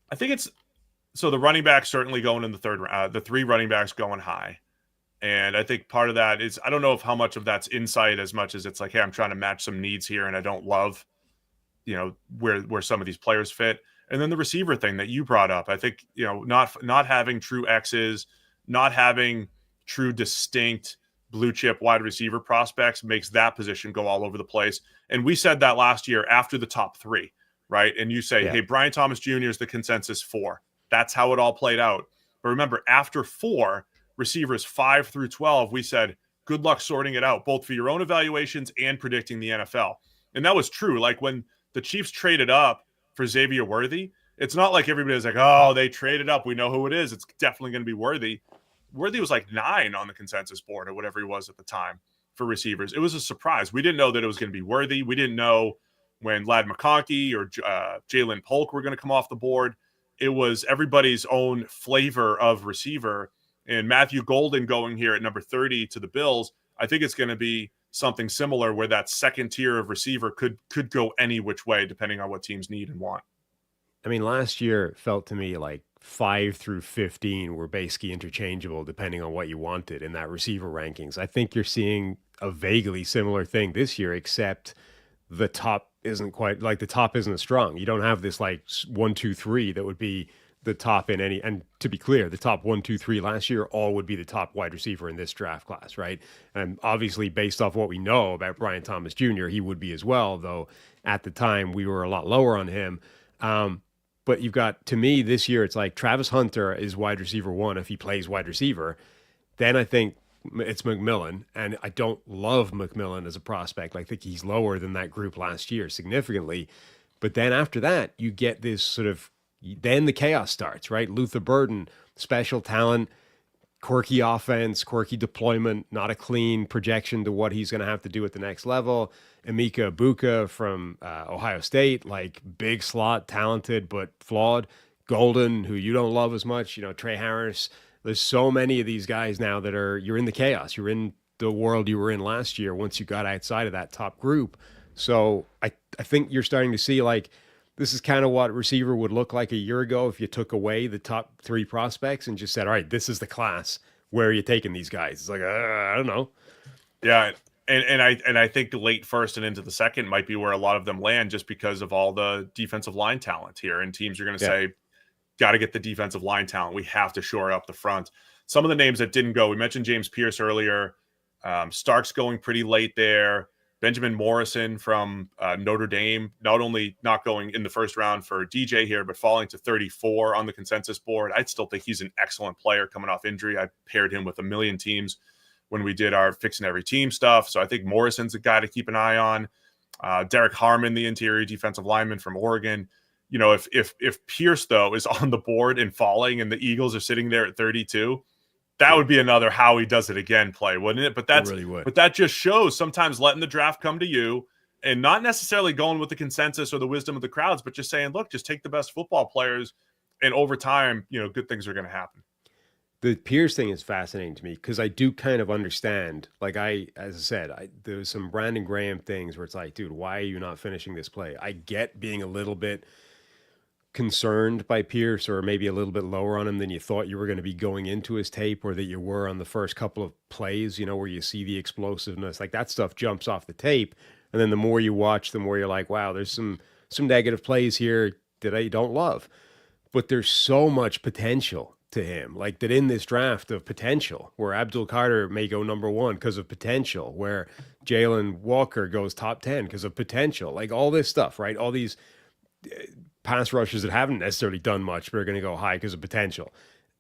I think so the running backs certainly going in the third round, the 3 running backs going high. And I think part of that is, I don't know if how much of that's insight as much as it's like, hey, I'm trying to match some needs here, and I don't love, where some of these players fit. And then the receiver thing that you brought up, I think, not having true X's, not having true distinct blue chip wide receiver prospects makes that position go all over the place. And we said that last year after the top 3, right? And you say, hey, Brian Thomas Jr. is the consensus 4. That's how it all played out. But remember, after 4, receivers 5 through 12, we said, good luck sorting it out, both for your own evaluations and predicting the NFL. And that was true. Like when the Chiefs traded up for Xavier Worthy, it's not like everybody was like, oh, they traded up, we know who it is, it's definitely going to be Worthy. Worthy was like 9 on the consensus board or whatever he was at the time for receivers. It was a surprise. We didn't know that it was going to be Worthy. We didn't know when Ladd McConkey or Jalen Polk were going to come off the board. It was everybody's own flavor of receiver. And Matthew Golden going here at number 30 to the Bills, I think it's going to be something similar where that second tier of receiver could go any which way depending on what teams need and want. I mean, last year felt to me like 5 through 15 were basically interchangeable depending on what you wanted in that receiver rankings. I think you're seeing a vaguely similar thing this year, except the top isn't quite like the top isn't as strong. You don't have this like 1, 2, 3 that would be the top in any. And to be clear, the top 1, 2, 3 last year all would be the top wide receiver in this draft class, right? And obviously, based off what we know about Brian Thomas Jr., he would be as well. Though at the time we were a lot lower on him. But you've got, to me, this year, it's like Travis Hunter is wide receiver 1 if he plays wide receiver. Then I think it's McMillan, and I don't love McMillan as a prospect. I think he's lower than that group last year significantly. But then after that, you get this sort of, then the chaos starts, right? Luther Burden, special talent, quirky offense, quirky deployment, not a clean projection to what he's going to have to do at the next level. Emeka Egbuka from Ohio State, like big slot, talented, but flawed. Golden, who you don't love as much, Trey Harris. There's so many of these guys now that you're in the chaos. You're in the world you were in last year once you got outside of that top group. So I think you're starting to see like, this is kind of what receiver would look like a year ago if you took away the top 3 prospects and just said, all right, this is the class. Where are you taking these guys? It's like, I don't know. Yeah. And I think the late first and into the second might be where a lot of them land just because of all the defensive line talent here. And teams are going to say, got to get the defensive line talent. We have to shore up the front. Some of the names that didn't go, we mentioned James Pearce earlier. Starks going pretty late there. Benjamin Morrison from Notre Dame, not only not going in the first round for DJ here, but falling to 34 on the consensus board. I still think he's an excellent player coming off injury. I paired him with a million teams when we did our fixing every team stuff. So I think Morrison's a guy to keep an eye on. Derek Harmon, the interior defensive lineman from Oregon. If Pearce, though, is on the board and falling and the Eagles are sitting there at 32, that would be another how he does it again play, wouldn't it? But that just shows sometimes letting the draft come to you and not necessarily going with the consensus or the wisdom of the crowds, but just saying, look, just take the best football players. And over time, good things are going to happen. The Pearce thing is fascinating to me because I do kind of understand. Like as I said, there's some Brandon Graham things where it's like, dude, why are you not finishing this play? I get being a little bit concerned by Pearce or maybe a little bit lower on him than you thought you were going to be going into his tape or that you were on the first couple of plays, where you see the explosiveness. Like that stuff jumps off the tape. And then the more you watch, the more you're like, wow, there's some negative plays here that I don't love. But there's so much potential to him, like that in this draft of potential, where Abdul Carter may go number 1 because of potential, where Jalon Walker goes top 10 because of potential, like all this stuff, right? All these pass rushers that haven't necessarily done much, but are going to go high because of potential.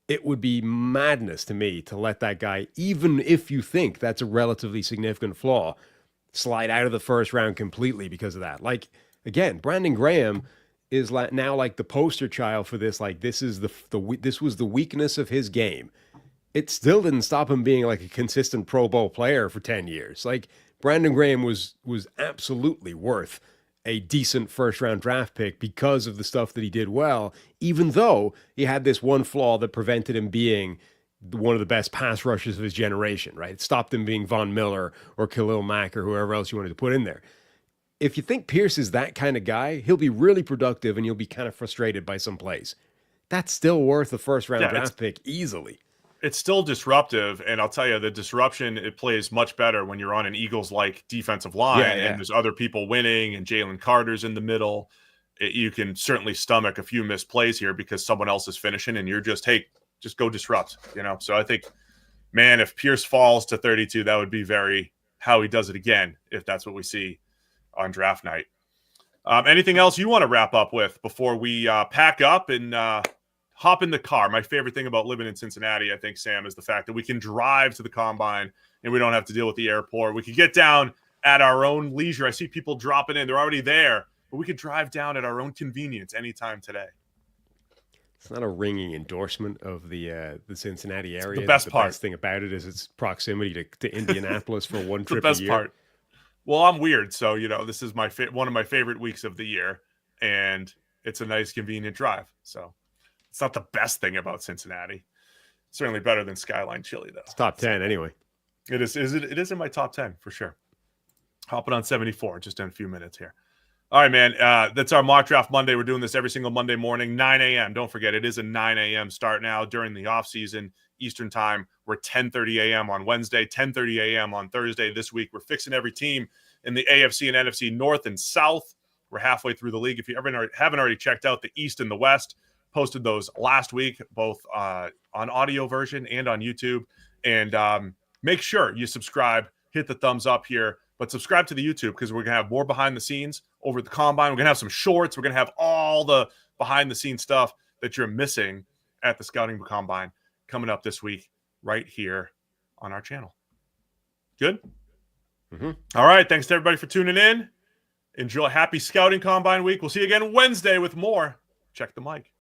It would be madness to me to let that guy, even if you think that's a relatively significant flaw, slide out of the first round completely because of that. Like, again, Brandon Graham is now like the poster child for this. Like, this is this was the weakness of his game. It still didn't stop him being like a consistent Pro Bowl player for 10 years. Like, Brandon Graham was absolutely worth a decent first-round draft pick because of the stuff that he did well, even though he had this one flaw that prevented him being one of the best pass rushers of his generation, right? It stopped him being Von Miller or Khalil Mack or whoever else you wanted to put in there. If you think Pearce is that kind of guy, he'll be really productive and you'll be kind of frustrated by some plays. That's still worth a first-round draft pick easily. It's still disruptive, and I'll tell you, the disruption, it plays much better when you're on an Eagles-like defensive line and there's other people winning and Jalen Carter's in the middle. you can certainly stomach a few missed plays here because someone else is finishing and you're just, hey, just go disrupt, So I think, man, if Pearce falls to 32, that would be very how he does it again, if that's what we see on draft night. Anything else you want to wrap up with before we pack up and hop in the car? My favorite thing about living in Cincinnati, I think, Sam, is the fact that we can drive to the combine and we don't have to deal with the airport. We can get down at our own leisure. I see people dropping in. They're already there. But we could drive down at our own convenience anytime today. It's not a ringing endorsement of the Cincinnati area. The best thing about it is its proximity to Indianapolis for one trip the best a year. Part. Well, I'm weird, so this is one of my favorite weeks of the year, and it's a nice, convenient drive. So it's not the best thing about Cincinnati. Certainly better than Skyline Chili, though. It's top 10 anyway. It is. It is in my top 10 for sure. Hopping on 74 just in a few minutes here. All right, man. That's our Mock Draft Monday. We're doing this every single Monday morning, 9 a.m. Don't forget, it is a 9 a.m. start now during the offseason Eastern time. We're 10:30 a.m. on Wednesday, 10:30 a.m. on Thursday. This week, we're fixing every team in the AFC and NFC North and South. We're halfway through the league. If you haven't already checked out the East and the West, posted those last week, both on audio version and on YouTube. And make sure you subscribe, hit the thumbs up here. But subscribe to the YouTube because we're going to have more behind the scenes over the combine. We're going to have some shorts. We're going to have all the behind the scenes stuff that you're missing at the Scouting Combine coming up this week right here on our channel. Good? Mm-hmm. All right. Thanks to everybody for tuning in. Enjoy. Happy Scouting Combine week. We'll see you again Wednesday with more. Check the mic.